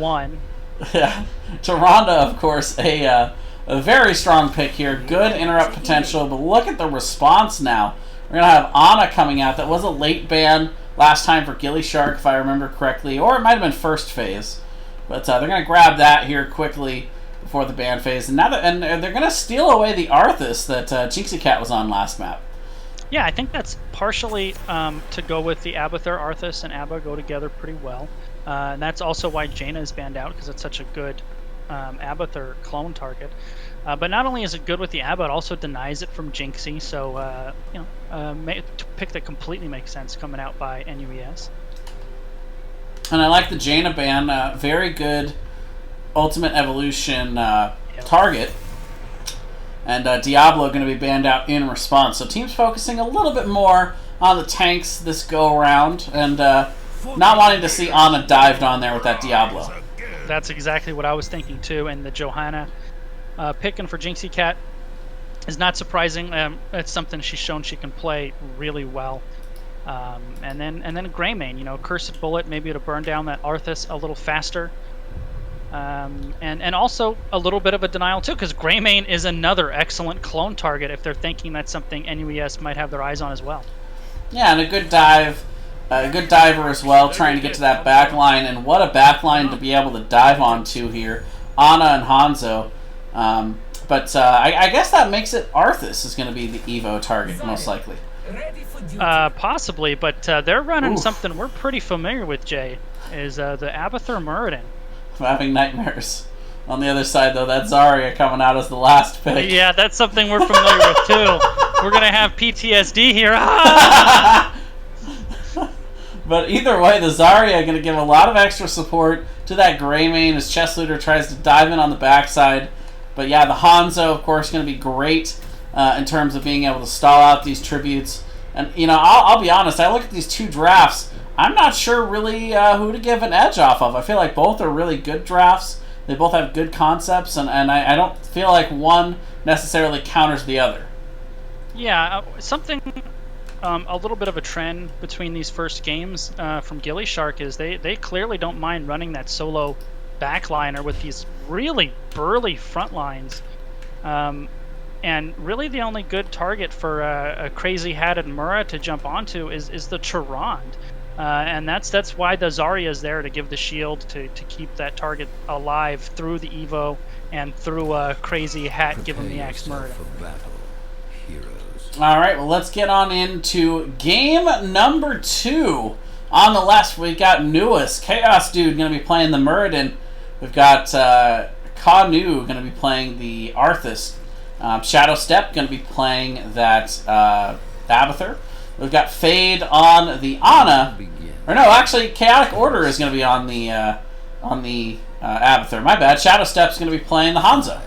Tyrande, of course, a very strong pick here. Good interrupt potential, but look at the response now. We're going to have Ana coming out. That was a late ban last time for gillyShark, if I remember correctly, or it might have been first phase. But they're going to grab that here quickly before the ban phase. And they're going to steal away the Arthas that Jinxie Cat was on last map. Yeah, I think that's partially to go with the Abathur. Arthas and Abba go together pretty well. And that's also why Jaina is banned out, because it's such a good Abathur clone target. But not only is it good with the Abba, it also denies it from Jinxie. So, pick that completely makes sense coming out by NUES. And I like the Jaina ban. Very good Ultimate Evolution target. And Diablo going to be banned out in response. So teams focusing a little bit more on the tanks this go-around. And not wanting to see Ana dived on there with that Diablo. That's exactly what I was thinking too. And the Johanna picking for Jinxie Cat is not surprising. It's something she's shown she can play really well. And then Greymane, Cursed Bullet, maybe to burn down that Arthas a little faster. And also a little bit of a denial too, because Greymane is another excellent clone target if they're thinking that's something NUES might have their eyes on as well. Yeah, and a good diver as well, trying to get to that back line. And what a back line to be able to dive onto here. Ana and Hanzo. But I guess that makes it Arthas is going to be the Evo target, most likely. Possibly, but they're running Oof. something we're pretty familiar with, Jay, is the Abathur Muradin. I'm having nightmares. On the other side, though, that Zarya coming out as the last pick. Yeah, that's something we're familiar with, too. We're going to have PTSD here. Ah! But either way, the Zarya are going to give a lot of extra support to that Greymane as Chess Looter tries to dive in on the backside. But yeah, the Hanzo, of course, going to be great in terms of being able to stall out these tributes. And, you know, I'll be honest, I look at these two drafts, I'm not sure really who to give an edge off of. I feel like both are really good drafts. They both have good concepts, and I don't feel like one necessarily counters the other. Yeah, something, a little bit of a trend between these first games from gillyShark is they clearly don't mind running that solo backliner with these really burly front lines. And really the only good target for a crazy-hatted Mura to jump onto is the Tyrande. And that's why the Zarya is there, to give the shield to keep that target alive through the Evo and through a crazy hat giving the axe murder. All right, well, let's get on into game number 2. On the left, we've got NUES, Chaos Dude, going to be playing the Muradin. We've got Kanu going to be playing the Arthas. Shadow Step going to be playing that Abathur. We've got Fade on the Ana. Or no, actually, Chaotic Order is going to be on the Abathur. My bad. Shadow Step's going to be playing the Hanzo.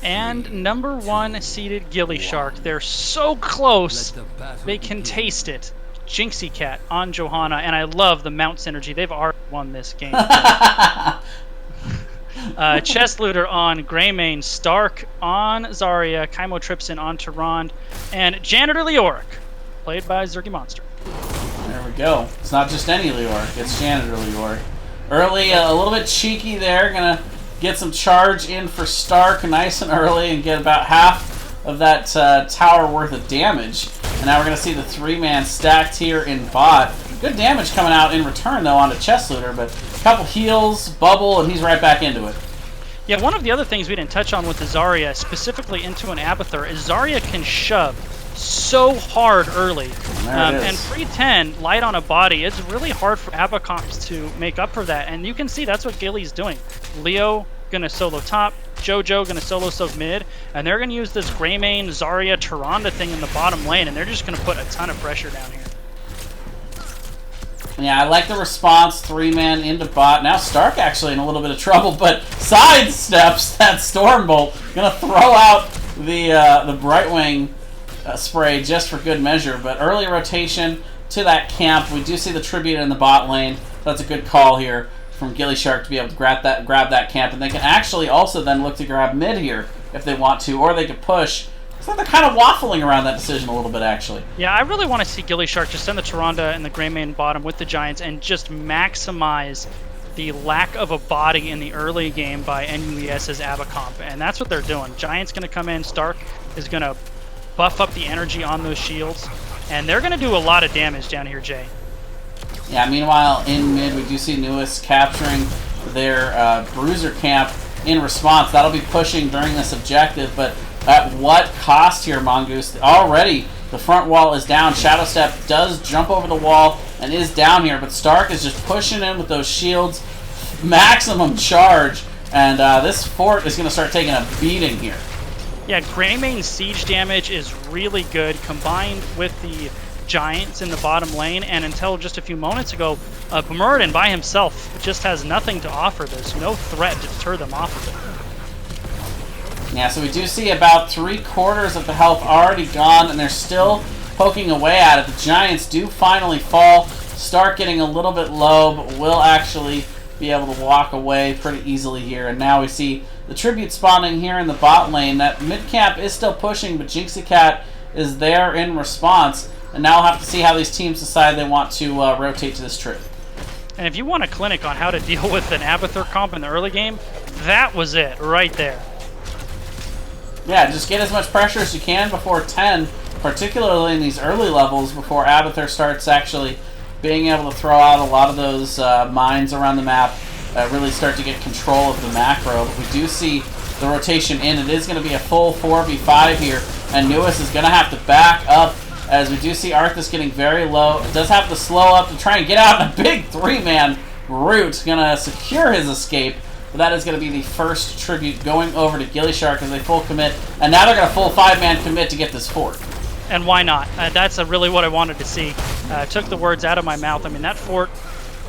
And number 1 seeded gillyShark. They're so close, they can taste it. Jinxie Cat on Johanna, and I love the mount synergy. They've already won this game. Chess Looter on Greymane, Stark on Zarya, Kaimo Tripson on Tyrande, and Janitor Leoric, played by Zergy Monster. There we go. It's not just any Leoric, it's Janitor Leoric. Early, a little bit cheeky there, gonna get some charge in for Stark nice and early and get about half of that tower worth of damage. And now we're gonna see the 3-man stacked here in bot. Good damage coming out in return, though, onto Chess Looter, but a couple heals, bubble, and he's right back into it. Yeah, one of the other things we didn't touch on with the Zarya, specifically into an Abathur, is Zarya can shove so hard early. And free 10, light on a body, it's really hard for Abacomps to make up for that. And you can see that's what Gilly's doing. Leo gonna solo top, Jojo gonna solo sub mid, and they're gonna use this Greymane, Zarya, Tyrande thing in the bottom lane, and they're just gonna put a ton of pressure down here. Yeah, I like the response, 3-man into bot. Now Stark actually in a little bit of trouble, but sidesteps that Stormbolt. Gonna throw out the Brightwing spray just for good measure. But early rotation to that camp. We do see the tribute in the bot lane. That's a good call here from gillyShark to be able to grab that camp. And they can actually also then look to grab mid here if they want to, or they could push. So they're kind of waffling around that decision a little bit, actually. Yeah, I really want to see gillyShark just send the Tyrande and the Greymane bottom with the Giants and just maximize the lack of a body in the early game by NUES's Abacomp. And that's what they're doing. Giant's going to come in. Stark is going to buff up the energy on those shields. And they're going to do a lot of damage down here, Jay. Yeah, meanwhile, in mid, we do see NUES capturing their Bruiser camp in response. That'll be pushing during this objective, but at what cost here, Mongoose? Already, the front wall is down. Shadow Step does jump over the wall and is down here, but Stark is just pushing in with those shields. Maximum charge, and this fort is going to start taking a beating here. Yeah, Greymane's siege damage is really good, combined with the Giants in the bottom lane, and until just a few moments ago, Muradin by himself just has nothing to offer. There's no threat to deter them off of it. Yeah, so we do see about 3/4 of the health already gone, and they're still poking away at it. The Giants do finally fall. Stark getting a little bit low, but will actually be able to walk away pretty easily here. And now we see the tribute spawning here in the bot lane. That mid camp is still pushing, but Jinxie Cat is there in response. And now we'll have to see how these teams decide they want to rotate to this trip. And if you want a clinic on how to deal with an Abathur comp in the early game, that was it right there. Yeah, just get as much pressure as you can before 10, particularly in these early levels before Abathur starts actually being able to throw out a lot of those mines around the map, really start to get control of the macro. But we do see the rotation in. It is going to be a full 4v5 here, and NUES is going to have to back up as we do see Arthas getting very low. It does have to slow up to try and get out, and a big 3-man Root going to secure his escape. But that is going to be the first tribute going over to gillyShark as they full commit, and now they're going to full 5-man commit to get this fort. And why not? That's really what I wanted to see. Took the words out of my mouth. I mean, that fort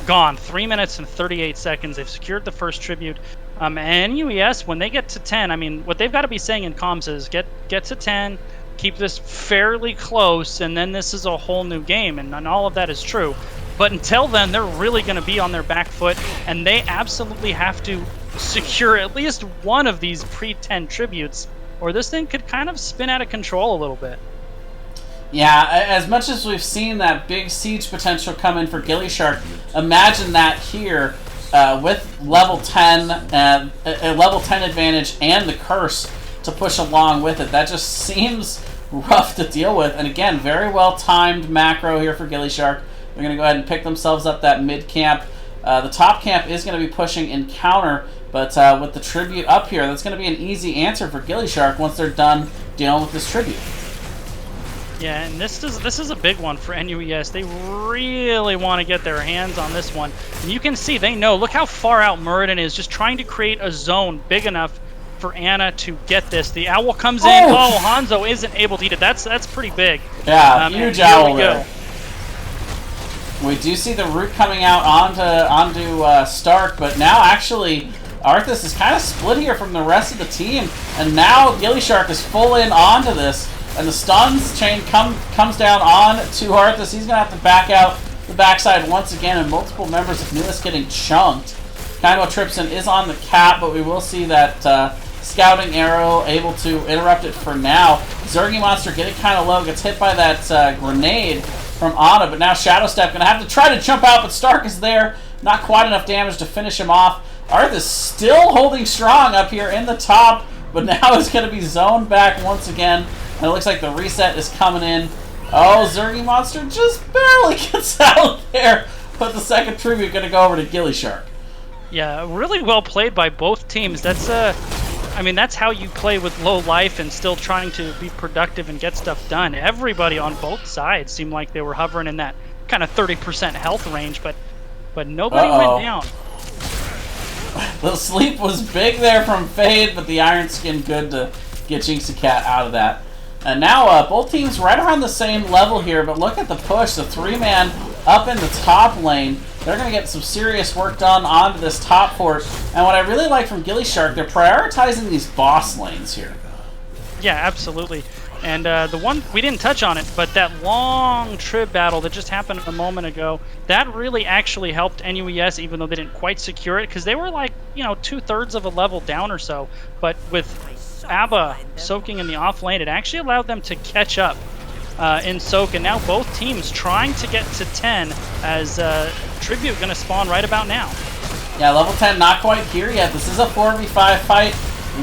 gone. 3 minutes and 38 seconds. They've secured the first tribute. And NUES, when they get to 10, I mean, what they've got to be saying in comms is get to 10, keep this fairly close, and then this is a whole new game. And all of that is true. But until then, they're really going to be on their back foot, and they absolutely have to secure at least one of these pre-10 tributes, or this thing could kind of spin out of control a little bit. Yeah, as much as we've seen that big siege potential come in for gillyShark, imagine that here with level 10, a level 10 advantage and the curse to push along with it. That just seems rough to deal with. And again, very well timed macro here for gillyShark. They're going to go ahead and pick themselves up that mid camp. The top camp is going to be pushing in counter, but with the tribute up here, that's going to be an easy answer for gillyShark once they're done dealing with this tribute. Yeah, and this is a big one for NUES. They really want to get their hands on this one. And you can see, they know, look how far out Muradin is, just trying to create a zone big enough for Anna to get this. The owl comes in. Oh, Hanzo isn't able to eat it. That's pretty big. Yeah, huge owl there. We do see the root coming out onto Stark, but now actually Arthas is kind of split here from the rest of the team, and now gillyShark is full in onto this, and the stuns chain comes down on to Arthas. He's going to have to back out the backside once again, and multiple members of NUES getting chunked. Kind of Tripson is on the cap, but we will see that scouting arrow able to interrupt it for now. Zergy Monster getting kind of low, gets hit by that grenade from Ana, but now Shadow Step going to have to try to jump out, but Stark is there. Not quite enough damage to finish him off. Arthas still holding strong up here in the top, but now is going to be zoned back once again. And it looks like the reset is coming in. Oh, Zergy Monster just barely gets out there, but the second tribute going to go over to gillyShark. Yeah, really well played by both teams. That's I mean, that's how you play with low life and still trying to be productive and get stuff done. Everybody on both sides seemed like they were hovering in that kind of 30% health range, but nobody went down. The sleep was big there from Fade, but the Iron Skin good to get Jinxie Cat out of that. And now both teams right around the same level here, but look at the push. The 3-man up in the top lane. They're going to get some serious work done onto this top fort. And what I really like from gillyShark, they're prioritizing these boss lanes here. Yeah, absolutely. And the one, we didn't touch on it, but that long trib battle that just happened a moment ago, that really actually helped NUES, even though they didn't quite secure it, because they were like, 2/3 of a level down or so. But with ABBA soaking in the off lane, it actually allowed them to catch up in soak, and now both teams trying to get to 10 as tribute going to spawn right about now. Yeah, level 10 not quite here yet. This is a 4v5 fight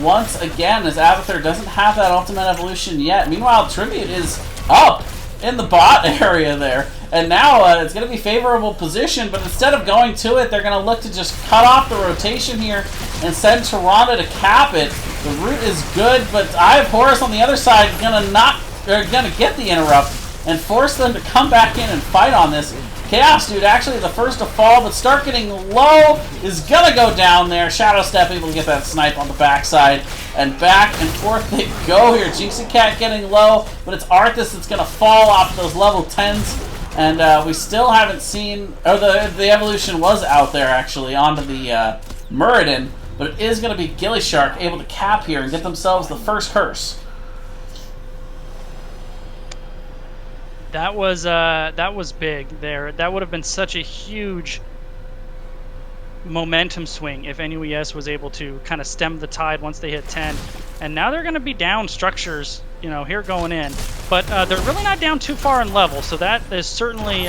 once again, as Abathur doesn't have that ultimate evolution yet. Meanwhile, tribute is up in the bot area there, and now it's going to be favorable position, but instead of going to it, they're going to look to just cut off the rotation here and send Tyrande to cap it. The root is good, but I have Horus on the other side going to get the interrupt and force them to come back in and fight on this. Chaos Dude actually the first to fall, but Stark getting low is going to go down there. Shadow Step able to get that snipe on the backside, and back and forth they go here. Jinxie Cat getting low, but it's Arthas that's going to fall off those level 10s, and we still haven't seen, or the evolution was out there actually onto the Muradin, but it is going to be gillyShark able to cap here and get themselves the first curse. That was big there. That would have been such a huge momentum swing if NUES was able to kind of stem the tide once they hit 10. And now they're going to be down structures, here going in. But they're really not down too far in level, so that is certainly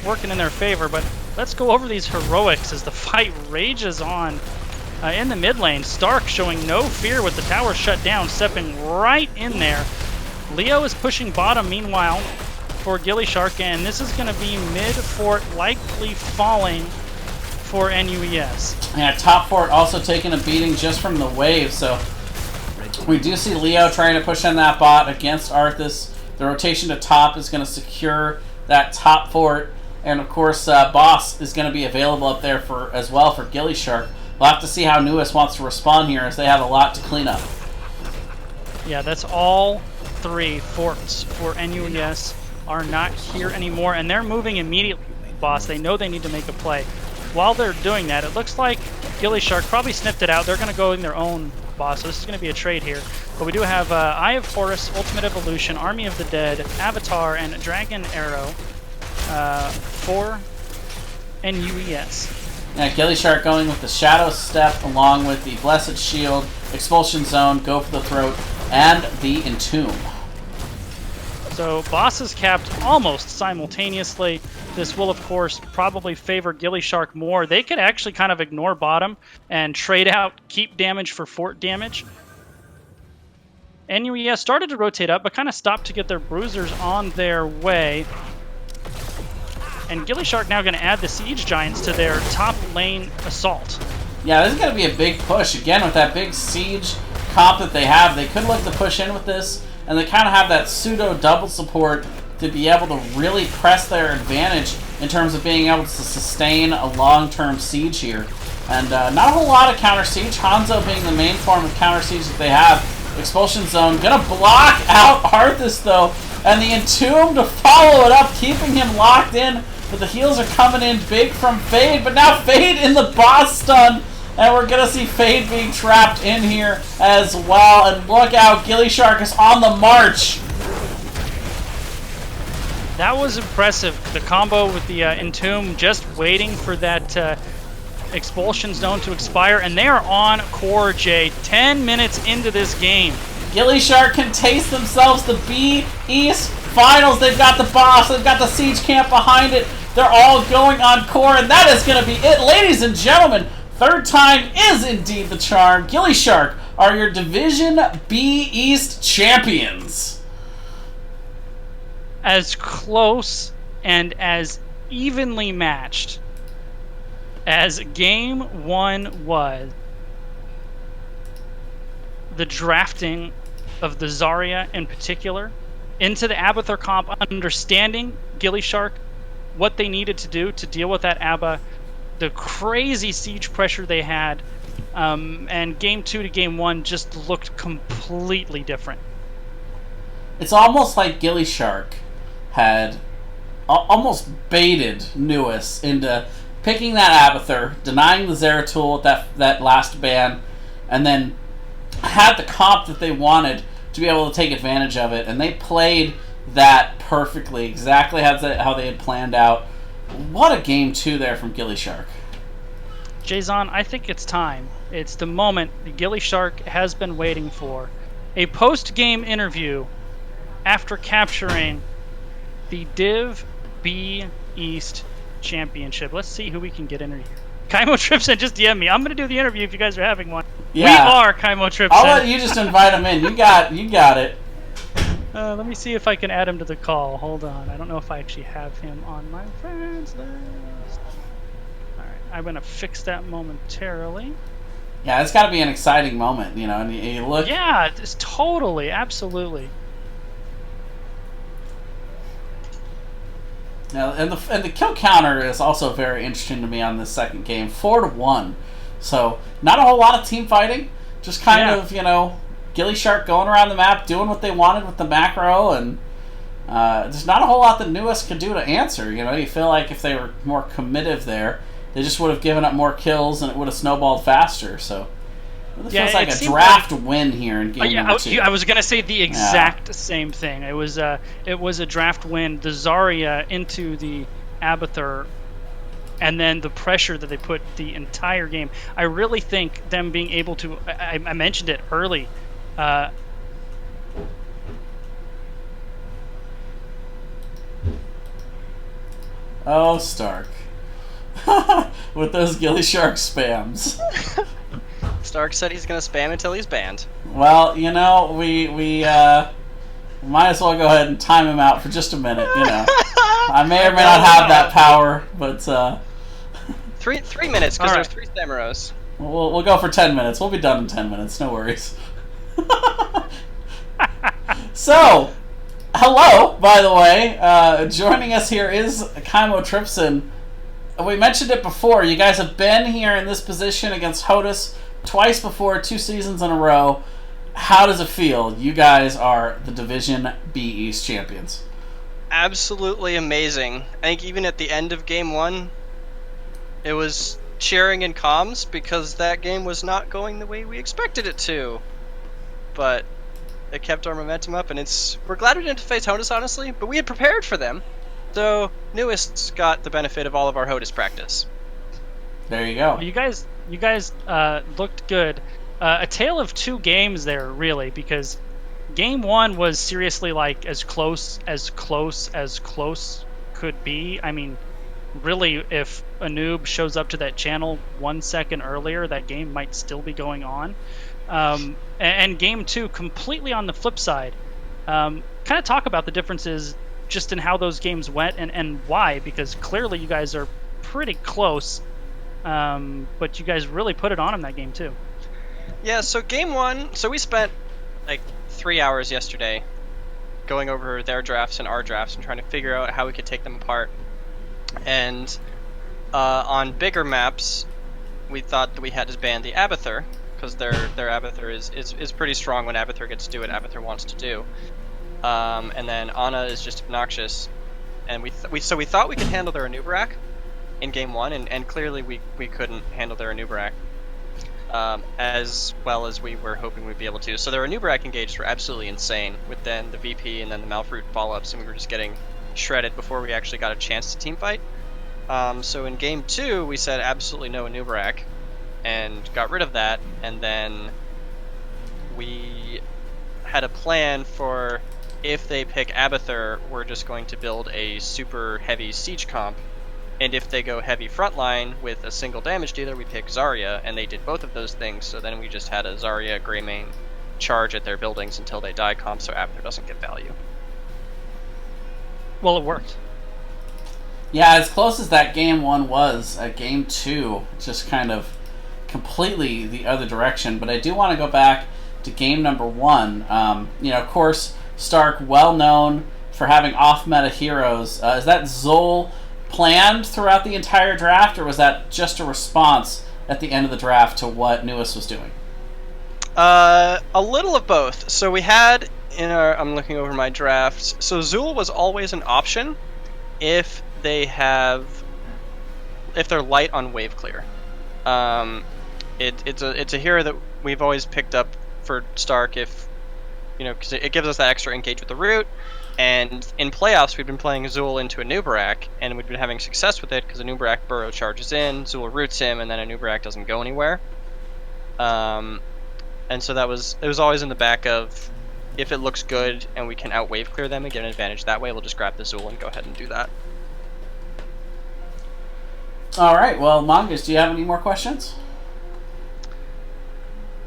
working in their favor. But let's go over these heroics as the fight rages on in the mid lane. Stark showing no fear with the tower shut down, stepping right in there. Leo is pushing bottom, meanwhile, for gillyShark, and this is going to be mid-fort, likely falling for NUES. Yeah, top fort also taking a beating just from the wave, so we do see Leo trying to push in that bot against Arthas. The rotation to top is going to secure that top fort, and of course Boss is going to be available up there as well for gillyShark. We'll have to see how NUES wants to respond here, as they have a lot to clean up. Yeah, that's all 3 forts for NUES are not here anymore, and they're moving immediately, Boss. They know they need to make a play. While they're doing that, it looks like gillyShark probably sniffed it out. They're going to go in their own Boss, so this is going to be a trade here. But we do have Eye of Horus, Ultimate Evolution, Army of the Dead, Avatar, and Dragon Arrow for NUES. Yeah, gillyShark going with the Shadow Step along with the Blessed Shield, Expulsion Zone, Go for the Throat, and the Entomb. So Boss is capped almost simultaneously. This will, of course, probably favor gillyShark more. They could actually kind of ignore bottom and trade out keep damage for fort damage. NUES started to rotate up, but kind of stopped to get their bruisers on their way. And gillyShark now going to add the Siege Giants to their top lane assault. Yeah, this is going to be a big push. Again, with that big Siege comp that they have, they could look to push in with this, and they kind of have that pseudo double support to be able to really press their advantage in terms of being able to sustain a long-term siege here. And not a whole lot of counter siege. Hanzo being the main form of counter siege that they have. Expulsion Zone gonna block out Arthas though, and the Entomb to follow it up, keeping him locked in. But the heals are coming in big from Fade, but now Fade in the boss stun. And we're going to see Fade being trapped in here as well. And look out, gillyShark is on the march. That was impressive. The combo with the Entomb just waiting for that Expulsion Zone to expire. And they are on core, Jay. 10 minutes into this game. gillyShark can taste themselves the B East Finals. They've got the boss. They've got the siege camp behind it. They're all going on core. And that is going to be it, ladies and gentlemen. Third time is indeed the charm. gillyShark are your Division B East champions. As close and as evenly matched as Game 1 was, the drafting of the Zarya in particular into the Abathur comp, understanding gillyShark, what they needed to do to deal with that Abba, the crazy siege pressure they had, and Game 2 to Game 1 just looked completely different. It's almost like gillyShark had almost baited NUES into picking that Abathur, denying the Zeratul with that last ban, and then had the comp that they wanted to be able to take advantage of it, and they played that perfectly, exactly how they had planned out. What a Game 2 there from gillyShark. Jason, I think it's time. It's the moment the gillyShark has been waiting for. A post-game interview after capturing the Div B East Championship. Let's see who we can get in here. Kaimo Tripson, just DM me. I'm going to do the interview if you guys are having one. Yeah. We are Kaimo Tripson. I'll let you just invite him in. You got it. Let me see if I can add him to the call. Hold on. I don't know if I actually have him on my friends list. Alright, I'm going to fix that momentarily. Yeah, it's got to be an exciting moment, you know. And you look. Yeah, it's totally, absolutely. Now, and the kill counter is also very interesting to me on this second game. 4-1. So, not a whole lot of team fighting. Just kind of, you know, gillyShark going around the map, doing what they wanted with the macro, and there's not a whole lot that NUES could do to answer. You know, you feel like if they were more committive there, they just would have given up more kills and it would have snowballed faster. So it really feels like a draft win here in game number 2. I was gonna say the exact same thing. It was a draft win. The Zarya into the Abathur, and then the pressure that they put the entire game. I really think them being able to. I mentioned it early. Oh, Stark. With those gillyShark spams. Stark said he's going to spam until he's banned. Well, you know, we might as well go ahead and time him out for just a minute, you know. I may or may not have that power, but... 3 minutes, because All there's right. 3 Samuros. We'll go for 10 minutes. We'll be done in 10 minutes. No worries. So, hello, by the way. Joining us here is Kaimo Tripson. We mentioned it before. You guys have been here in this position against HOTUS twice before, 2 seasons in a row. How does it feel? You guys are the Division B East champions. Absolutely amazing. I think even at the end of Game 1, it was cheering in comms because that game was not going the way we expected it to. But it kept our momentum up, and we're glad we didn't face HOTUS, honestly, but we had prepared for them. So NUES got the benefit of all of our HOTUS practice. There you go. Well, you guys looked good. A tale of 2 games there, really, because Game 1 was seriously like as close could be. I mean, really, if a noob shows up to that channel 1 second earlier, that game might still be going on. And Game 2, completely on the flip side. Kind of talk about the differences just in how those games went and why, because clearly you guys are pretty close, but you guys really put it on them that game too. Yeah, so Game 1, so we spent like 3 hours yesterday going over their drafts and our drafts and trying to figure out how we could take them apart. And on bigger maps, we thought that we had to ban the Abathur, because their Abathur is pretty strong when Abathur gets to do what Abathur wants to do. And then Ana is just obnoxious, and we thought we could handle their Anubarak in Game 1, and clearly we couldn't handle their Anubarak as well as we were hoping we'd be able to. So their Anubarak engages were absolutely insane, with then the VP and then the Malfruit follow-ups, and we were just getting shredded before we actually got a chance to team fight. So in Game 2, we said absolutely no Anubarak, and got rid of that, and then we had a plan for, if they pick Abathur, we're just going to build a super heavy siege comp, and if they go heavy frontline with a single damage dealer, we pick Zarya, and they did both of those things, so then we just had a Zarya Greymane charge at their buildings until they die comp, so Abathur doesn't get value. Well, it worked. Yeah, as close as that Game 1 was, Game 2 just kind of completely the other direction. But I do want to go back to game number 1. Of course, Stark, well known for having off-meta heroes. Is that Zol planned throughout the entire draft, or was that just a response at the end of the draft to what NUES was doing? A little of both. So we had I'm looking over my drafts. So Zul was always an option if they're light on wave clear. It's a hero that we've always picked up for Stark, if because it gives us that extra engage with the root. And in playoffs, we've been playing Zul into Anubarak, and we've been having success with it because Anubarak burrow charges in, Zul roots him, and then Anubarak doesn't go anywhere. And so it was always in the back of, if it looks good and we can out wave clear them and get an advantage that way, we'll just grab the Zul and go ahead and do that. All right. Well, Mongoose, do you have any more questions?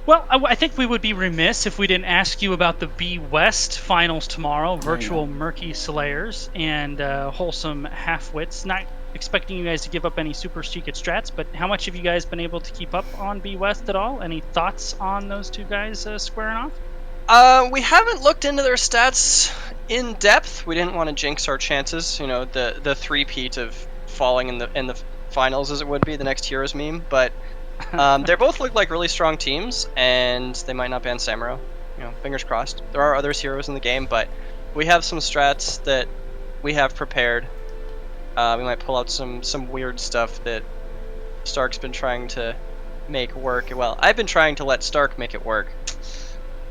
Well, I think we would be remiss if we didn't ask you about the B West finals tomorrow, virtual Murky Slayers and Wholesome Halfwits. Not expecting you guys to give up any super secret strats, but how much have you guys been able to keep up on B West at all? Any thoughts on those 2 guys squaring off? We haven't looked into their stats in depth. We didn't want to jinx our chances, the three-peat of falling in the finals, as it would be, the next Heroes meme, but they both look like really strong teams, and they might not ban Samuro. Fingers crossed. There are other heroes in the game, but we have some strats that we have prepared. We might pull out some weird stuff that Stark's been trying to make work. Well, I've been trying to let Stark make it work,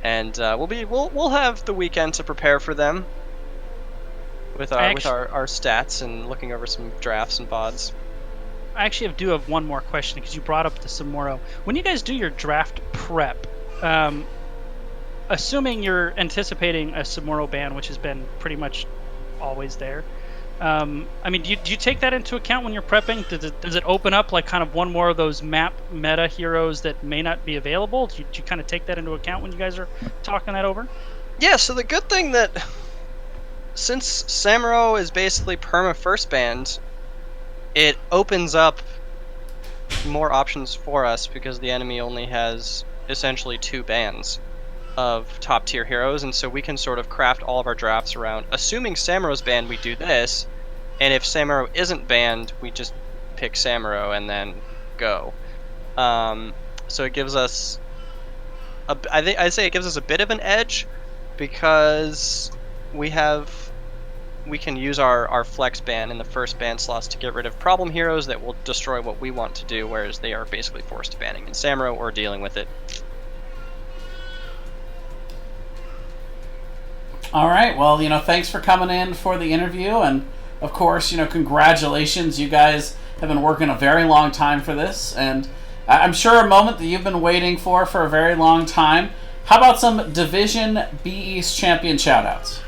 and we'll have the weekend to prepare for them with our stats and looking over some drafts and VODs. I actually do have one more question, because you brought up the Samuro. When you guys do your draft prep, assuming you're anticipating a Samuro ban, which has been pretty much always there, do you take that into account when you're prepping? Does it open up like kind of one more of those map meta heroes that may not be available? Do you kind of take that into account when you guys are talking that over? Yeah, so the good thing that, since Samuro is basically perma first banned, it opens up more options for us because the enemy only has essentially 2 bans of top tier heroes, and so we can sort of craft all of our drafts around. Assuming Samaro's banned, we do this, and if Samaro isn't banned, we just pick Samaro and then go. So it gives us, I'd say it gives us a bit of an edge because we can use our flex ban in the first ban slots to get rid of problem heroes that will destroy what we want to do, whereas they are basically forced to banning in Samaro or dealing with it. All right. Well, thanks for coming in for the interview, and of course, congratulations. You guys have been working a very long time for this, and I'm sure a moment that you've been waiting for a very long time. How about some Division B East champion shoutouts?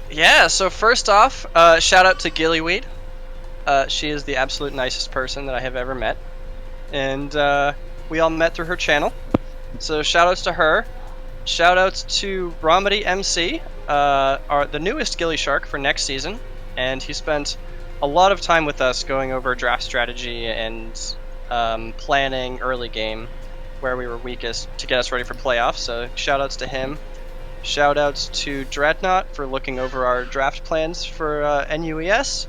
Yeah, so first off, shout out to Gillyweed. She is the absolute nicest person that I have ever met. And we all met through her channel. So shout outs to her. Shout outs to Ramadi MC, the newest gillyShark for next season. And he spent a lot of time with us going over draft strategy and planning early game where we were weakest to get us ready for playoffs. So shout outs to him. Shout outs to Dreadnought for looking over our draft plans for NUES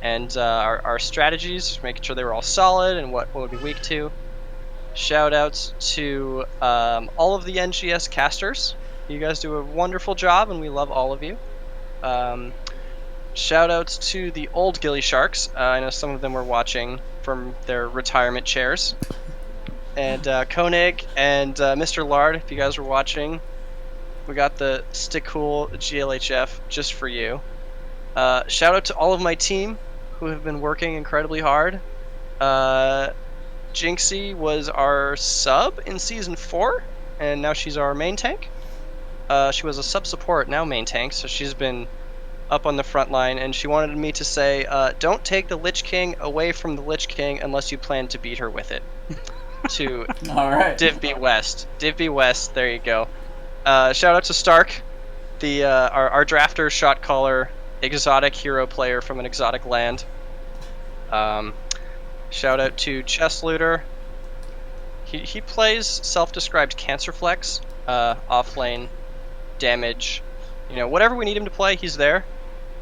and our strategies, making sure they were all solid and what would be weak to. Shout outs to all of the NGS casters. You guys do a wonderful job and we love all of you. Shout outs to the old gillySharks. I know some of them were watching from their retirement chairs. And Koenig and Mr. Lard, if you guys were watching, we got the Stick Cool GLHF just for you. Shout out to all of my team who have been working incredibly hard. Jinxie was our sub in Season 4, and now she's our main tank. She was a sub support, now main tank, so she's been up on the front line, and she wanted me to say, don't take the Lich King away from the Lich King unless you plan to beat her with it. To All right. Div B West. Div B West, there you go. Shout out to Stark, our drafter, shot caller, exotic hero player from an exotic land. Shout out to Chest Looter. He plays self-described Cancer Flex, offlane, damage, whatever we need him to play, he's there.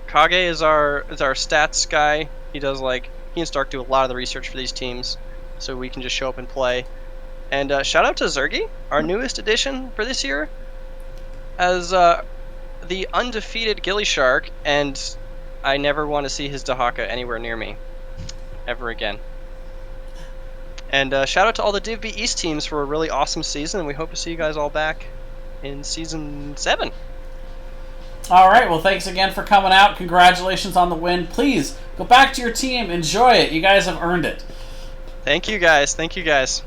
Kage is our stats guy. He and Stark do a lot of the research for these teams, so we can just show up and play. And shout out to Zergy, our newest addition for this year, as the undefeated gillyShark, and I never want to see his Dahaka anywhere near me, ever again. And shout out to all the Div B East teams for a really awesome season, and we hope to see you guys all back in Season 7. All right, well, thanks again for coming out. Congratulations on the win. Please, go back to your team. Enjoy it. You guys have earned it. Thank you, guys. Thank you, guys.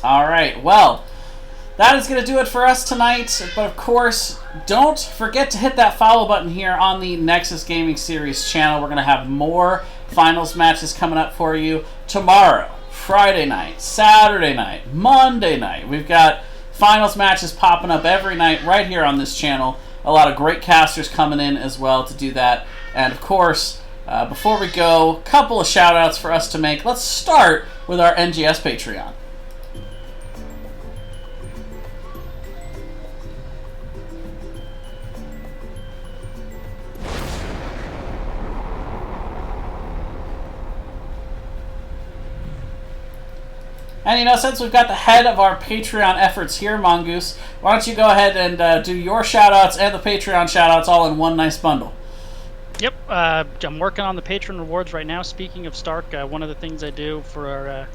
All right, well, that is going to do it for us tonight. But, of course, don't forget to hit that follow button here on the Nexus Gaming Series channel. We're going to have more finals matches coming up for you tomorrow, Friday night, Saturday night, Monday night. We've got finals matches popping up every night right here on this channel. A lot of great casters coming in as well to do that. And, of course, before we go, a couple of shout-outs for us to make. Let's start with our NGS Patreon. And since we've got the head of our Patreon efforts here, Mongoose, why don't you go ahead and do your shout-outs and the Patreon shout-outs all in one nice bundle. Yep, I'm working on the patron rewards right now. Speaking of Stark, one of the things I do for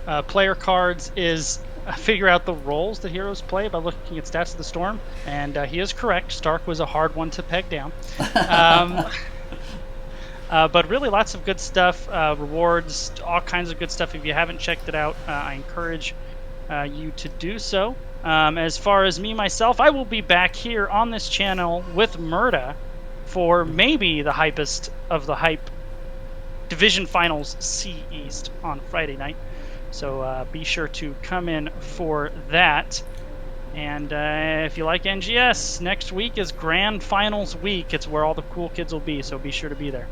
our player cards is figure out the roles that heroes play by looking at Stats of the Storm, and he is correct. Stark was a hard one to peg down. But really lots of good stuff, rewards, all kinds of good stuff. If you haven't checked it out, I encourage you to do so. As far as me, myself, I will be back here on this channel with Murda for maybe the hypest of the hype Division Finals C East on Friday night. So be sure to come in for that. And if you like NGS, next week is Grand Finals week. It's where all the cool kids will be, so be sure to be there.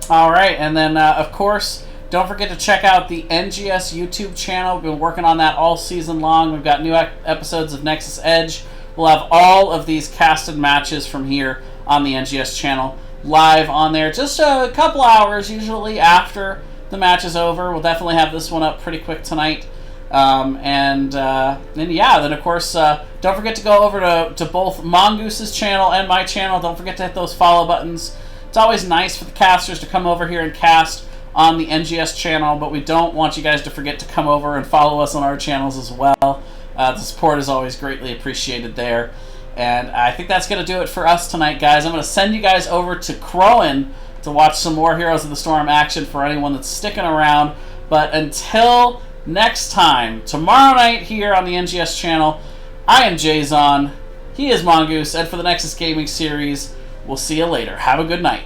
All right, and then, of course, Don't forget to check out the NGS YouTube channel. We've been working on that all season long. We've got new episodes of Nexus Edge. We'll have all of these casted matches from here on the NGS channel live on there. Just a couple hours usually after the match is over. We'll definitely have this one up pretty quick tonight. Then of course, don't forget to go over to both Mongoose's channel and my channel. Don't forget to hit those follow buttons. It's always nice for the casters to come over here and cast on the NGS channel, but we don't want you guys to forget to come over and follow us on our channels as well. The support is always greatly appreciated there. And I think that's going to do it for us tonight, guys. I'm going to send you guys over to Crowan to watch some more Heroes of the Storm action for anyone that's sticking around. But until next time, tomorrow night here on the NGS channel, I am Jayzon, he is Mongoose, and for the Nexus Gaming Series, we'll see you later. Have a good night.